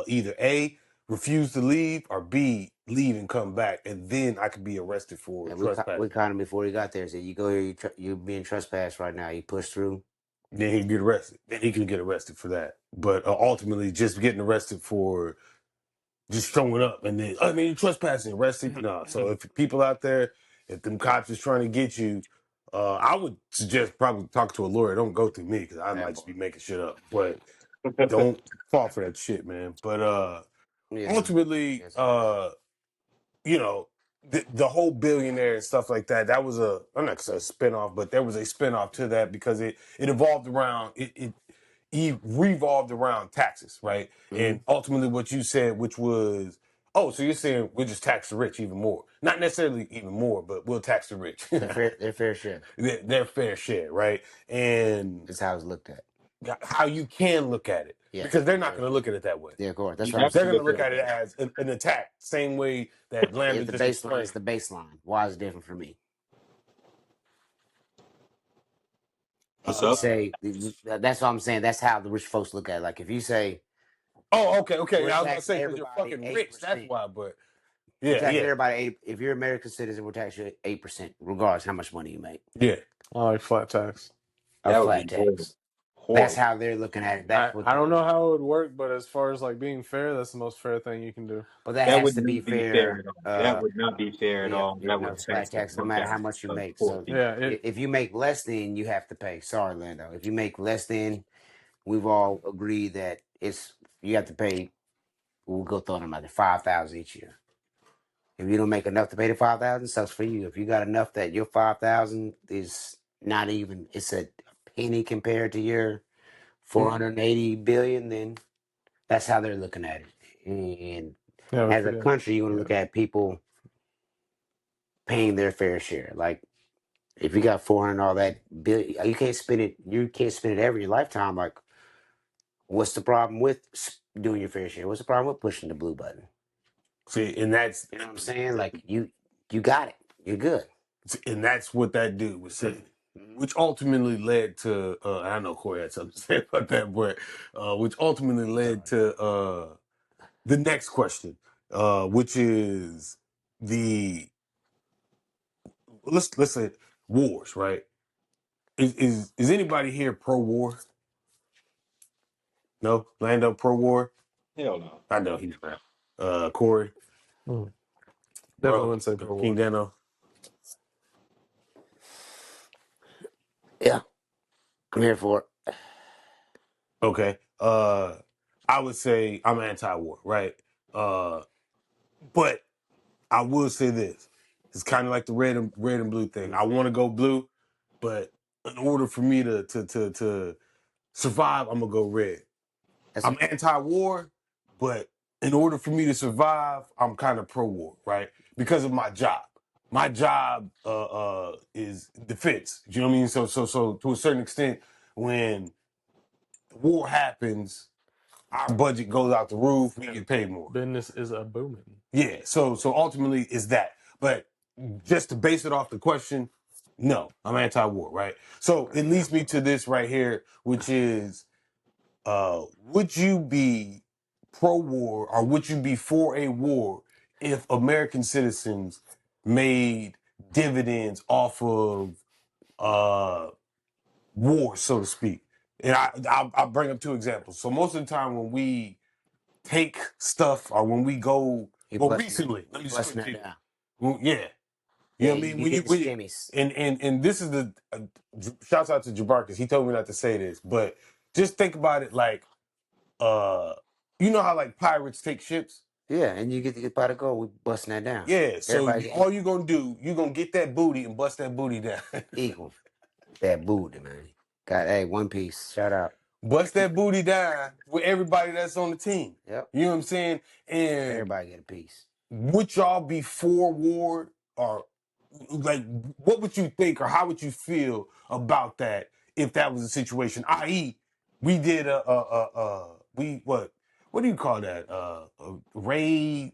either A, refuse to leave, or B, leave and come back, and then I could be arrested for trespass. We caught him before he got there. Said you go here, you're being trespassed right now. You push through. Then he'd get arrested. Then he can get arrested for that. But ultimately, just getting arrested for just showing up and then, I mean, trespassing, arrested. No. So if people out there, if them cops is trying to get you, I would suggest probably talk to a lawyer. Don't go through me because I That might just part. be making shit up. But don't fall for that shit, man. But Yeah, ultimately, yes, you know, the whole billionaire and stuff like that, that was I'm not gonna say a spinoff, but there was a spinoff to that because it evolved around it revolved around taxes, right? And ultimately what you said, which was, oh, so you're saying we'll just tax the rich even more. Not necessarily even more, but we'll tax the rich. their fair share. Their fair share, right? And That's how it's looked at. how you can look at it. Yeah, Because they're not going to look at it that way. yeah, of course. That's You what I'm have to They're saying. going to look look at at it it. as an attack, same way that Lambda If the just baseline is explained. the baseline, why is it different for me? What's If you up? say that's what I'm saying. That's how the rich folks look at it. Like if you say Oh, okay. we're I was going to taxing say because you're everybody fucking rich. That's 8%. why. But We're yeah, taxing yeah, everybody 8. If you're an American citizen, we're taxing you 8%, regardless how much money you make. yeah. I like flat tax. A That would flat be horrible. tax. That's Horrible. how they're looking at it. That's what I don't the. know how it would work, but as far as like being fair, that's the most fair thing you can do. But that That has would to be not be fair fair. at all. That would not be fair at Yeah, all. That would flat tax the tax, no fuck matter out how much you of make. poor So people. Yeah, if you make less than, you have to pay. Sorry, Lando. If you make less than, we've all agreed that you have to pay. We'll go throw them like 5,000 each year. If you don't make enough to pay the 5,000, sucks for you. If you got enough that your 5,000 is not even, it's a penny compared to your 480 billion, then that's how they're looking at it. And yeah. as a Yeah. country, you want to look at people paying their fair share. Like if you got 400 all that billion, you can't spend it. You can't spend it every lifetime. Like, what's the problem with doing your fair share? What's the problem with pushing the blue button? See, and that's You know what I'm saying? Like you got it. You're good. what that dude was saying, which ultimately led to. I know Corey had something to say about that, but which ultimately led to the next question, which is the let's say wars, right? Is anybody here pro war? No, Lando pro war. Hell no. I know he's not. Corey, Definitely bro, wouldn't say pro King war. Dano. Yeah, I'm here for it. Okay. I would say I'm anti-war, right? But I will say this: it's kind of like the red and blue thing. I want to go blue, but in order for me to survive, I'm gonna go red. That's I'm okay. anti-war, but in order for me to survive, I'm kind of pro-war, right? Because of my job. My job is defense. Do you know what I mean? So to a certain extent, when war happens, our budget goes out the roof. We get paid more. Business is a booming. Yeah. So ultimately, is that. But just to base it off the question, no, I'm anti-war, right? So it leads me to this right here, which is, would you be pro-war or would you be for a war if American citizens made dividends off of war, so to speak? And I'll bring up two examples. So most of the time when we take stuff or when we go, You well, busting that. recently, let You me just busting put that it to you. down. Well, yeah, you Yeah, know what I you mean. be When getting you shimmies. and this is the shouts out to Jabarkis. He told me not to say this, but just think about it like, uh, you know how like pirates take ships. Yeah, and you get the pot of gold. We busting that down. Yeah, so Everybody get all you gonna do, you gonna get that booty and bust that booty down. equal. That booty, man. Got One Piece. Shout out. Bust that booty down with everybody that's on the team. Yep. You know what I'm saying? And Everybody get a piece. would y'all be for war or like what would you think or how would you feel about that if that was a situation? I.e., we did we what do you call that? A raid,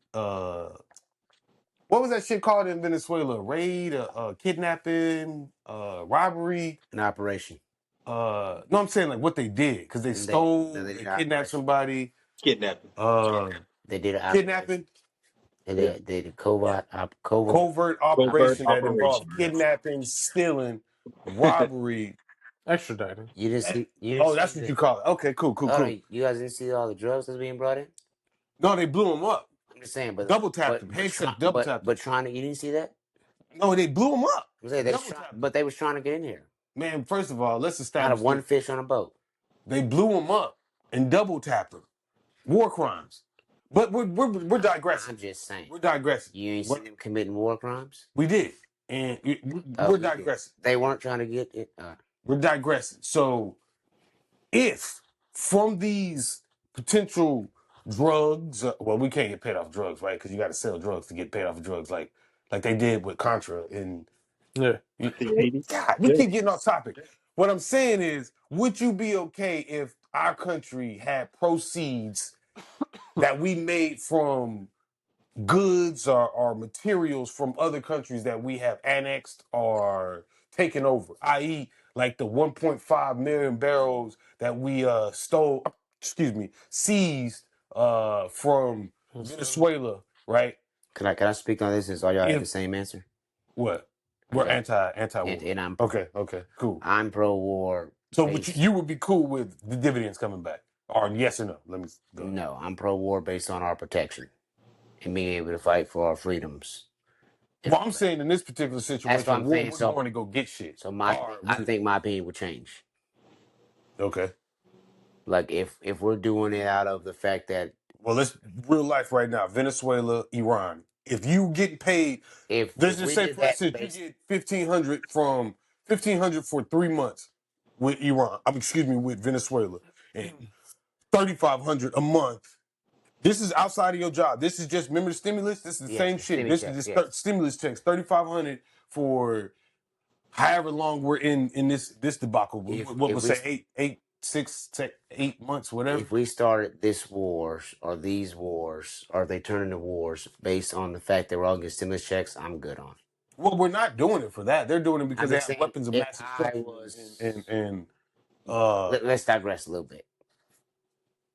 what was that shit called in Venezuela? Raid, kidnapping, robbery. An operation. No, I'm saying like what they did because they And they stole, they did they an kidnapped operation. somebody. Kidnapping. They did an operation. Kidnapping, And Yeah. they did a covert. covert Covert operation that operation. involved kidnapping, stealing, robbery. Extraditing. You didn't see. You didn't Oh, see that's what the. you call it. Okay, cool, Oh no, cool. you guys didn't see all the drugs that's being brought in. No, they blew him up. I'm just saying, Double tapped him. Handshake, double tapped him. trying to. You didn't see that. No, they blew them up. But they was trying to get in here. Man, first of all, let's Out establish of one this. fish on a boat. They blew them up and double tapped them. War crimes. But we're digressing. I'm just saying. We're digressing. You ain't seen them committing war crimes? We did. And we're digressing. They weren't trying to get it. We're digressing. So if from these potential drugs, well, we can't get paid off drugs, right? Because you got to sell drugs to get paid off of drugs, like they did with Contra and Yeah. God, we keep getting off topic. What I'm saying is, would you be okay if our country had proceeds that we made from goods or materials from other countries that we have annexed or taken over, i.e., like the 1.5 million barrels that we seized from Venezuela, right? Can I speak on this? Is all y'all have the same answer? What? We're anti-war. And I'm okay, cool. I'm pro-war. So you would be cool with the dividends coming back, or yes or no? Let me go. No, I'm pro-war based on our protection and being able to fight for our freedoms. Well, I'm saying in this particular situation, that's what I'm saying. We're going to go get shit. So I think my opinion would change. Okay. Like if we're doing it out of the fact that, well, let's real life right now. Venezuela, Iran. If you get paid, let's just say for instance, you get $1,500 for 3 months with Iran. With Venezuela, and $3,500 a month. This is outside of your job. This is just, remember the stimulus? This is the same shit. This is stimulus checks. $3,500 for however long we're in this debacle. What was say 8 months, whatever. If we started this wars or these wars, or they turn into wars based on the fact that we're all getting stimulus checks, I'm good on. Well, we're not doing it for that. They're doing it because they have weapons of mass destruction. Let's digress a little bit.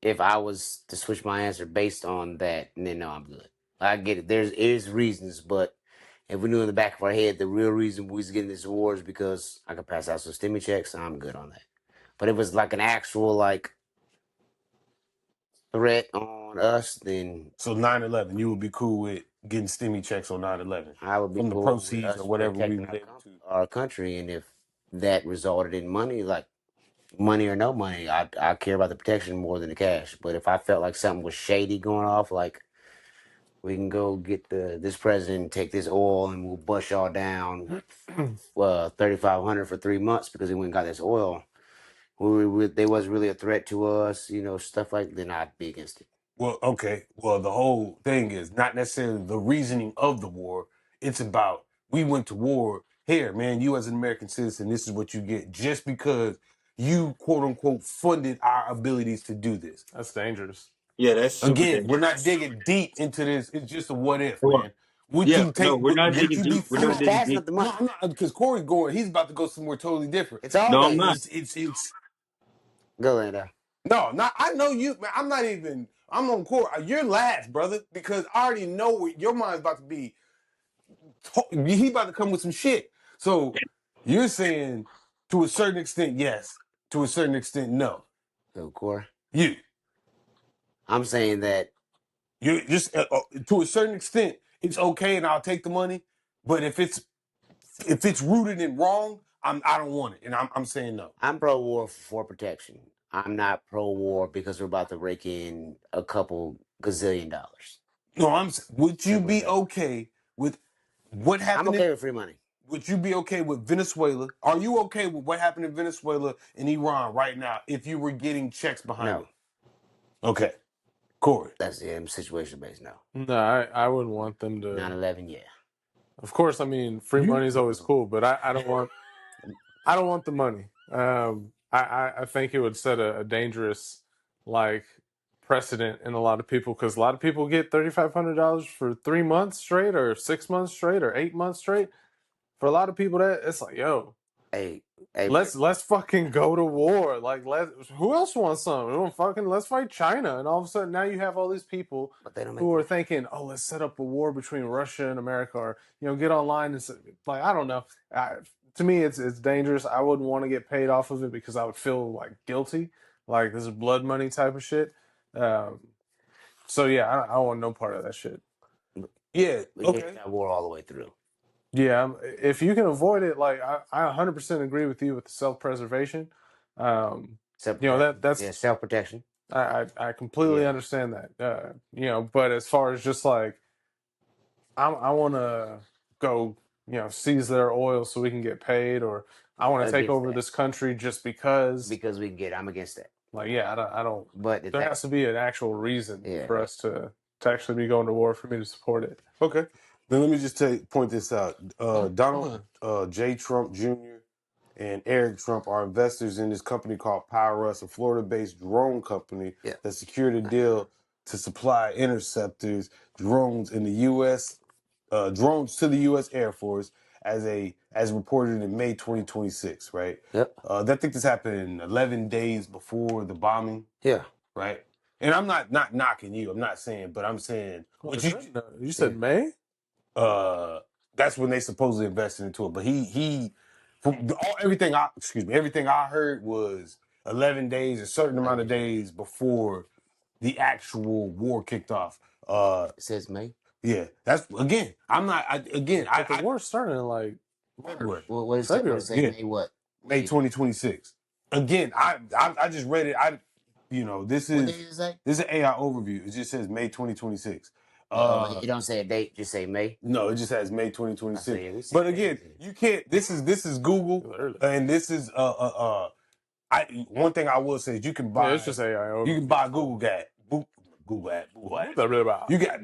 If I was to switch my answer based on that, then no, I'm good. I get it. There is reasons, but if we knew in the back of our head the real reason we was getting this war is because I could pass out some stimmy checks, I'm good on that. But if it was like an actual threat on us, then so 9/11, you would be cool with getting stimmy checks on 9/11. I would be from cool the proceeds with us or whatever we protecting our country, and if that resulted in money, like money or no money, I care about the protection more than the cash. But if I felt like something was shady going off, like we can go get this president, take this oil, and we'll bust y'all down $3,500 for 3 months because he went and got this oil. They wasn't really a threat to us, stuff like that. Then I'd be against it. Well, okay. Well, the whole thing is not necessarily the reasoning of the war. It's about we went to war. Here, man, you as an American citizen, this is what you get just because you quote unquote funded our abilities to do this. That's dangerous. Yeah, that's again. We're not digging deep into this. It's just a what if, man. Would you take? No, we're not digging deep. We're not digging deep. No, I'm not, because Corey's going. He's about to go somewhere totally different. It's all. No, I'm not. It's. Go later. No, not. I know you, man. I'm not even. I'm on Corey. You're last, brother, because I already know what your mind's about to be. He about to come with some shit. So you're saying to a certain extent, yes. To a certain extent, no. So, Corey? I'm saying that you just to a certain extent, it's okay, and I'll take the money. But if it's rooted in wrong, I don't want it, and I'm saying no. I'm pro-war for protection. I'm not pro-war because we're about to rake in a couple gazillion dollars. No, would you be okay with what happened? I'm okay with free money. Would you be okay with Venezuela? Are you okay with what happened in Venezuela and Iran right now if you were getting checks behind it? Okay. Corey. That's situation based now. No, I wouldn't want them to. 9/11, yeah. Of course, I mean free money is always cool, but I don't want the money. I think it would set a dangerous precedent in a lot of people, because a lot of people get $3,500 for 3 months straight, or 6 months straight, or 8 months straight. For a lot of people, that it's like, yo, hey, let's fucking go to war. Who else wants something? Let's fight China. And all of a sudden now you have all these people who are thinking, oh, let's set up a war between Russia and America, or get online and I don't know. To me, it's dangerous. I wouldn't want to get paid off of it because I would feel guilty, this is blood money type of shit. So yeah, I don't want no part of that shit. Yeah, we take that war all the way through. Yeah, if you can avoid it, like I 100% agree with you with the self-preservation. That's self-protection. I completely understand that. But as far as just like I want to go, seize their oil so we can get paid, or I want to take Against over that. this country just because. Because we can get, I'm against that. Like, yeah, I don't. But There has to be an actual reason Yeah. for us to actually be going to war for me to support it. Okay. Then let me just point this out. Donald J. Trump Jr. and Eric Trump are investors in this company called Power Us, a Florida-based drone company that secured a deal to supply interceptors drones in the U.S. Drones to the U.S. Air Force as reported in May 2026. Right. Yep. I think this happened 11 days before the bombing. Yeah. Right. And I'm not knocking you. I'm not saying, but I'm saying what you said May. That's when they supposedly invested into it. But he from everything I heard was 11 days, a certain amount of days before the actual war kicked off. It says May. Yeah, that's again. I'm not. The war started in like February. What is February. May what? May 2026. Again, I just read it. This What is date is that? this is an AI overview. It just says May 2026. It don't say a date, just say May. No, it just has May 2026. Say, but again, you can't. This is Google, and this is one thing I will say is you can buy. It's just AI. You can buy Google Ad.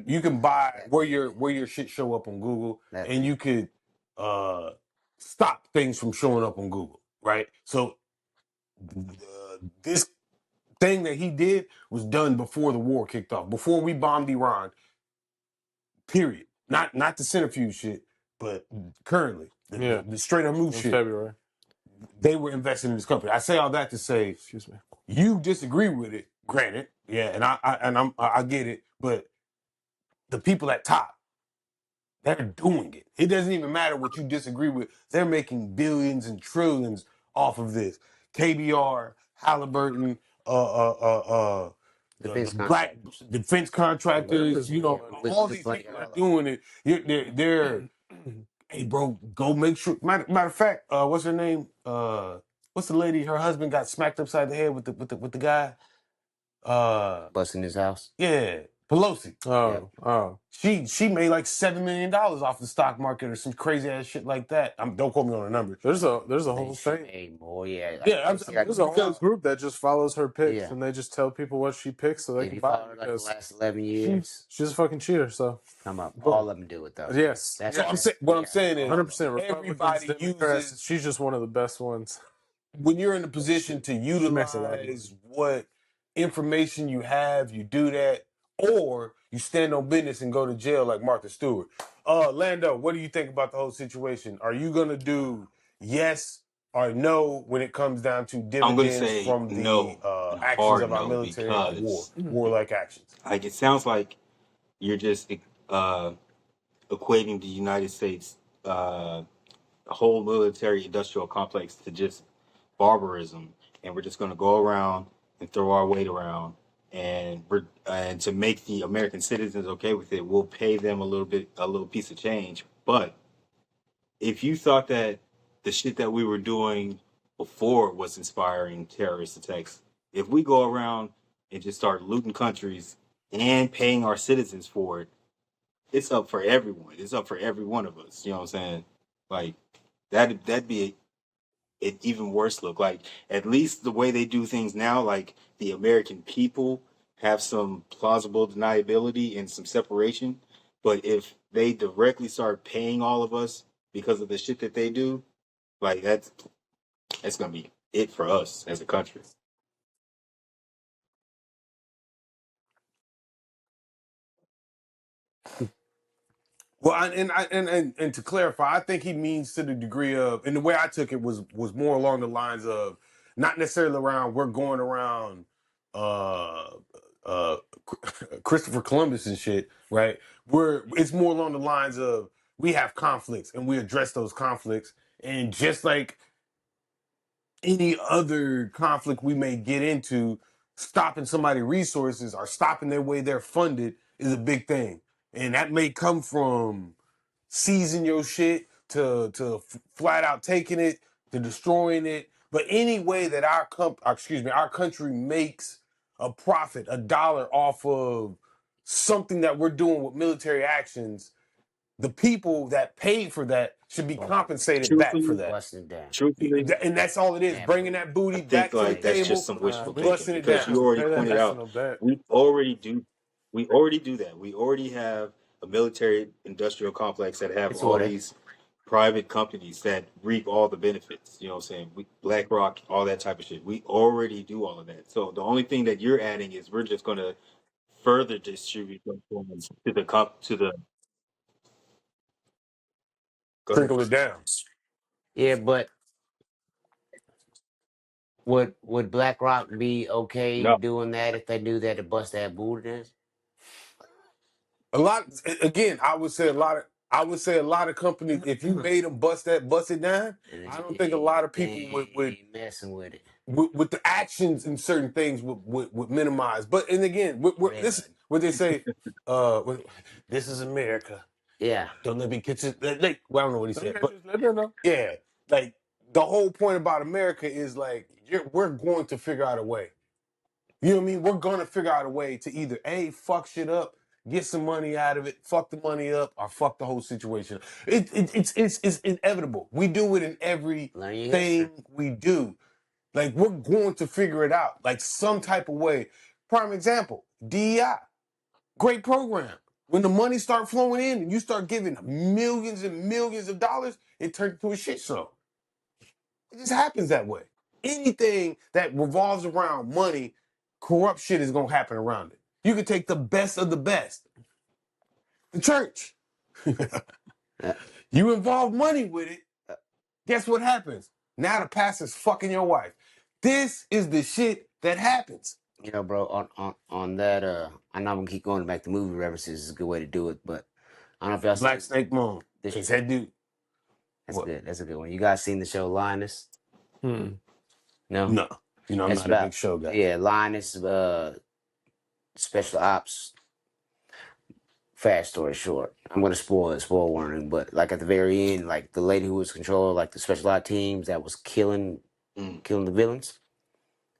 You can buy where your shit show up on Google, and you could stop things from showing up on Google, right? So this thing that he did was done before the war kicked off, before we bombed Iran. Period. Not the centrifuge shit, but currently the straight up move shit. February. They were investing in this company. I say all that to say, excuse me, you disagree with it. Granted, yeah, and I get it, but the people at top, they're doing it. It doesn't even matter what you disagree with. They're making billions and trillions off of this. KBR, Halliburton, black defense contractors, all these people are doing it. They're hey, bro, go make sure. Matter of fact, what's her name? What's the lady? Her husband got smacked upside the head with the guy. Busting his house. Yeah, Pelosi. Oh. She made like $7 million off the stock market or some crazy ass shit like that. Don't quote me on the numbers. There's a whole thing. There's a whole group that just follows her picks, and they just tell people what she picks so they can buy it. Like the last 11 years, she's a fucking cheater. So come up, all of them do it though. Yes, what I'm saying is 100%. Everybody uses. She's just one of the best ones. When you're in a position to utilize what information you have, you do that, or you stand on business and go to jail like Martha Stewart. Lando, what do you think about the whole situation? Are you gonna do yes or no when it comes down to dividends from the actions of our military and warlike actions? Like it sounds like you're just equating the United States whole military industrial complex to just barbarism, and we're just going to go around and throw our weight around, and to make the American citizens okay with it, we'll pay them a little piece of change. But if you thought that the shit that we were doing before was inspiring terrorist attacks, if we go around and just start looting countries and paying our citizens for it, it's up for everyone. It's up for every one of us. You know what I'm saying? Like that'd be an even worse look. Like at least the way they do things now, like the American people have some plausible deniability and some separation. But if they directly start paying all of us because of the shit that they do, like that's gonna be it for us as a country. Well, and to clarify, I think he means to the degree of, and the way I took it was more along the lines of not necessarily around we're going around Christopher Columbus and shit, right? It's more along the lines of we have conflicts and we address those conflicts, and just like any other conflict we may get into, stopping somebody's resources or stopping their way they're funded is a big thing. And that may come from seizing your shit to flat out taking it, to destroying it. But any way that our country makes a profit, a dollar off of something that we're doing with military actions, the people that paid for that should be compensated back for that. Busting down. Truthfully, And that's all it is. Yeah, Bringing bro. that I booty think back to the like that's table, just some wishful we thinking busting it because down. you already pay that pointed out national debt. we already do that. We already have a military industrial complex that have It's all order. these private companies that reap all the benefits. You know what I'm saying? BlackRock, all that type of shit. We already do all of that. So the only thing that you're adding is we're just going to further distribute those funds to the Go ahead. Trickle it down. Yeah, but would BlackRock be okay No. doing that if they knew that to bust that booty? A lot again, I would say a lot of companies, if you made them bust it down, I don't think a lot of people would ain't messing with it. with the actions and certain things would minimize. But and again, this is what they say. This is America. Yeah. Don't let me catch it. Well, I don't know what he said, Okay, but just let them know. yeah, like the whole point about America is like we're going to figure out a way. You know what I mean? We're gonna figure out a way to either fuck shit up, get some money out of it, fuck the money up, or fuck the whole situation. It's inevitable. We do it in Learn your history. everything we do. Like we're going to figure it out, like some type of way. Prime example, DEI, great program. When the money start flowing in and you start giving millions and millions of dollars, it turns into a shit show. It just happens that way. Anything that revolves around money, corrupt shit is gonna happen around it. You can take the best of the best. The church. You involve money with it, guess what happens? Now the pastor's fucking your wife. This is the shit that happens. You know, bro, on that, I know I'm gonna keep going back to movie references. Is a good way to do it, but I don't know if y'all Black seen Snake Moan. this. Cause that dude. That's What? good. That's a good one. You guys seen the show Linus? Hmm. No. No. You know, I'm That's not a about big show guy. yeah, Linus, special ops. Fast story short, I'm gonna spoil warning, but like at the very end, like the lady who was controlling like the special ops teams that was killing the villains,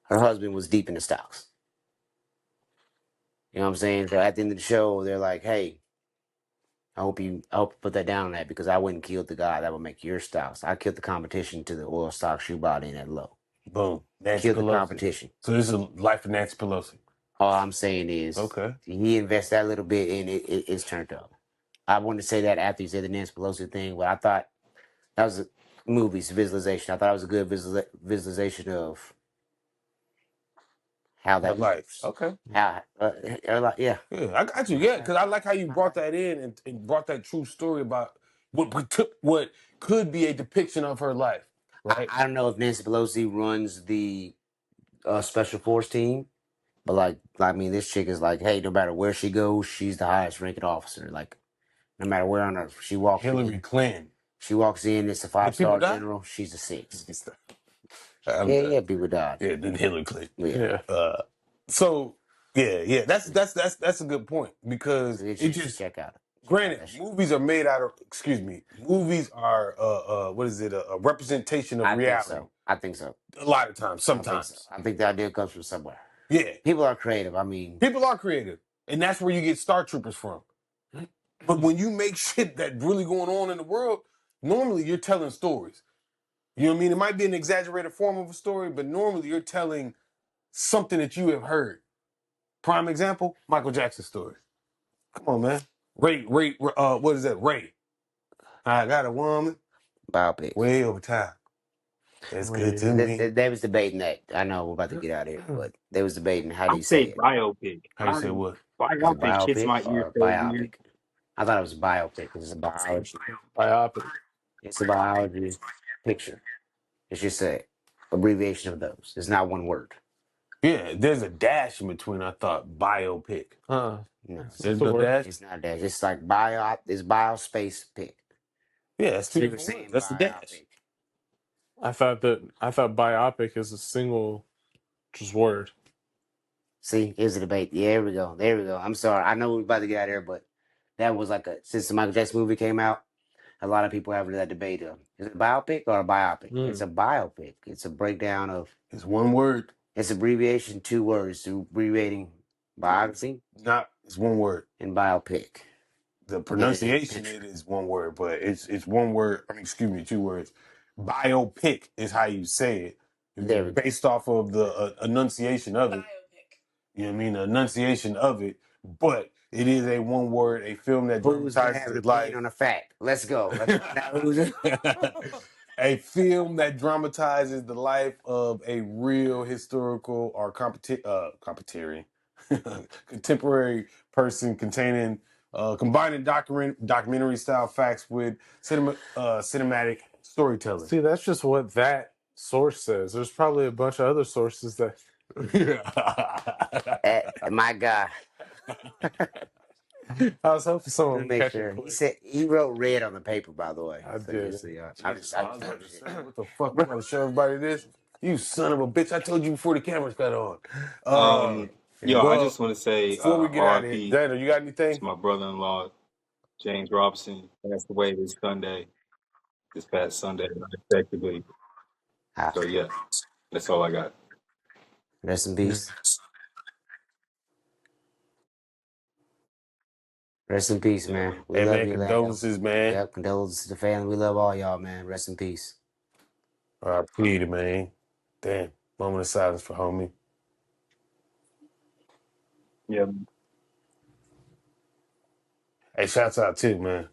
her husband was deep in the stocks. You know what I'm saying? So at the end of the show, they're like, "Hey, I hope you put that down on that because I wouldn't kill the guy that would make your stocks. I killed the competition to the oil stocks you bought in at low. Boom. Nancy Killed the Pelosi. competition. So this is a life of Nancy Pelosi. All I'm saying is, Okay. he invests that little bit and it's turned up. I wanted to say that after you said the Nancy Pelosi thing, but I thought that was a movie's visualization. I thought it was a good visualization of how that life. works. Okay. How, yeah. Yeah, I got you. Yeah, because I like how you brought that in and brought that true story about what could be a depiction of her life. Right. I don't know if Nancy Pelosi runs the special force team, but like I mean, this chick is like, hey, no matter where she goes, she's the highest ranking officer. Like, no matter where on earth she walks Hillary in, Clinton. she walks in. It's a Did people 5-star die? general. She's a 6. I'm Yeah, done. yeah, people died. Yeah, then Hillary Clinton. Yeah, Yeah. So yeah, that's a good point because it's it just just check out. granted that shit. movies are made out of movies are what is it a representation of reality. I think so. A lot of times, sometimes. I think the idea comes from somewhere. Yeah, People are creative. I mean, people are creative, and that's where you get Star Troopers from. But when you make shit that really going on in the world, normally you're telling stories. You know what I mean? It might be an exaggerated form of a story, but normally you're telling something that you have heard. Prime example, Michael Jackson story. Come on, man. Ray, what is that? Ray. I got a woman biopics. way over time. That's good to me. They was debating that. I know we're about to get out of here, but they was debating how do you I say say it? biopic. How you say what? Is it Biopic hits my biopic ear or so weird. biopic? I thought it was biopic because it's a biology. Biopic. It's a biology picture. It's just a abbreviation of those. It's not one word. Yeah, there's a dash in between, I thought. Biopic. Huh. No, There's no dash? it's not that. It's like it's biospace pic. Yeah, that's two So you're different saying words. That's the dash. biopic. I thought biopic is a single just word. See, here's the debate. Yeah, there we go. There we go. I'm sorry. I know we're about to get out of here, but that was like since the Michael Jackson movie came out, A lot of people have that debate of, is it a biopic or a biopic? It's a biopic. It's a breakdown of. It's one word. It's abbreviation, 2 words, abbreviating biography. It's one word. And biopic. The pronunciation it is one word, but it's one word. I mean, excuse me, 2 words. Biopic is how you say it. Based off of the enunciation of it. You know what I mean? The enunciation of it, but it is a one word, a film that dramatizes life. On a fact. Let's go. A film that dramatizes the life of a real historical or contemporary person containing combining documentary style facts with cinematic storytelling. See, that's just what that source says. There's probably a bunch of other sources that. My God. I was hoping someone would make sure. He said he wrote red on the paper, by the way. I did. What the fuck? I'm gonna show everybody this. You son of a bitch! I told you before the cameras got on. I just want to say before we get out of here, Dana, you got anything? To my brother-in-law, James Robinson, passed away this past Sunday, unexpectedly. So yeah, that's all I got. Rest in peace. Rest in peace, man. We love you, condolences, man. Yep, condolences to the family. We love all y'all, man. Rest in peace. R.I.P. man. Damn. Moment of silence for homie. Yeah. Hey, shouts out too, man.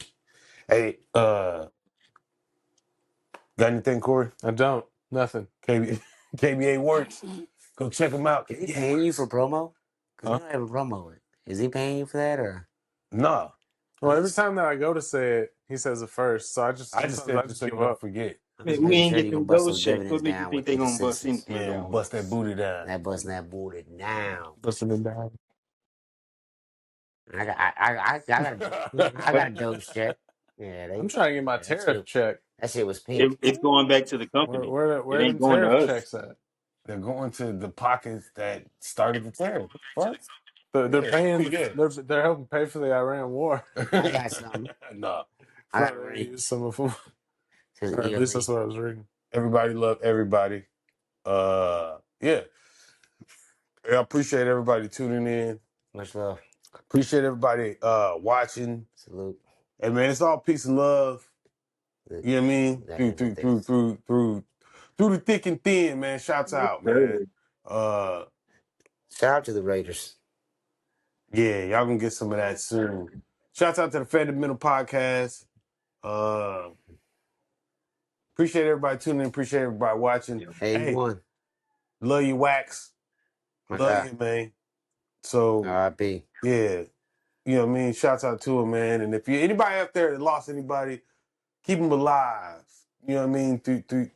Hey, got anything, Corey? I don't. Nothing. KBA works. Go check him out. Is he paying you for promo? Because we don't have a promo. Is he paying you for that or? Nah. Well, every time that I go to say it, he says it first. So I just give up. Forget. Man, we ain't getting those checks. What makes you think they gonna bust in? Man, bust that booty down. Busting that booty down. Busting it down. I got a dose check. Yeah, I'm trying to get my tariff check. That shit was pink. It's going back to the company. Where it ain't the going to tariff us. checks at? They're going to the pockets that started the tariff. What? They're paying. They're helping pay for the Iran war. I got some. No. I gotta use some of them. At least that's what I was reading. Everybody love everybody. Yeah. I appreciate everybody tuning in. Much love. Appreciate everybody watching. Salute. And man, it's all peace and love. You know what I mean? Through the thick and thin, man. Shouts out, man. Shout out to the Raiders. Yeah, y'all gonna get some of that soon. Shouts out to the Fundamental Podcast. Appreciate everybody tuning in. Appreciate everybody watching. Hey, love you, Wax. Love you, man. So, R.I.P. Yeah. You know what I mean? Shouts out to him, man. And if anybody out there that lost anybody, keep them alive. You know what I mean? Through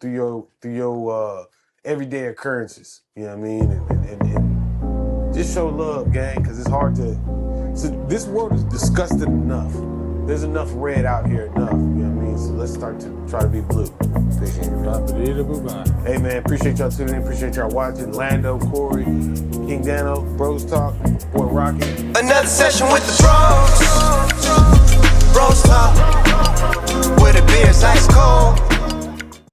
your everyday occurrences. You know what I mean? And just show love, gang, because it's hard to. So this world is disgusting enough. There's enough red out here enough. You know what I mean? So let's start to try to be blue. Appreciate it. Hey, man, appreciate y'all tuning in. Appreciate y'all watching. Lando, Corey, King Dano, BrosTalk, Boy Rocky. Another session with the bros. BrosTalk. Where the beer's ice cold.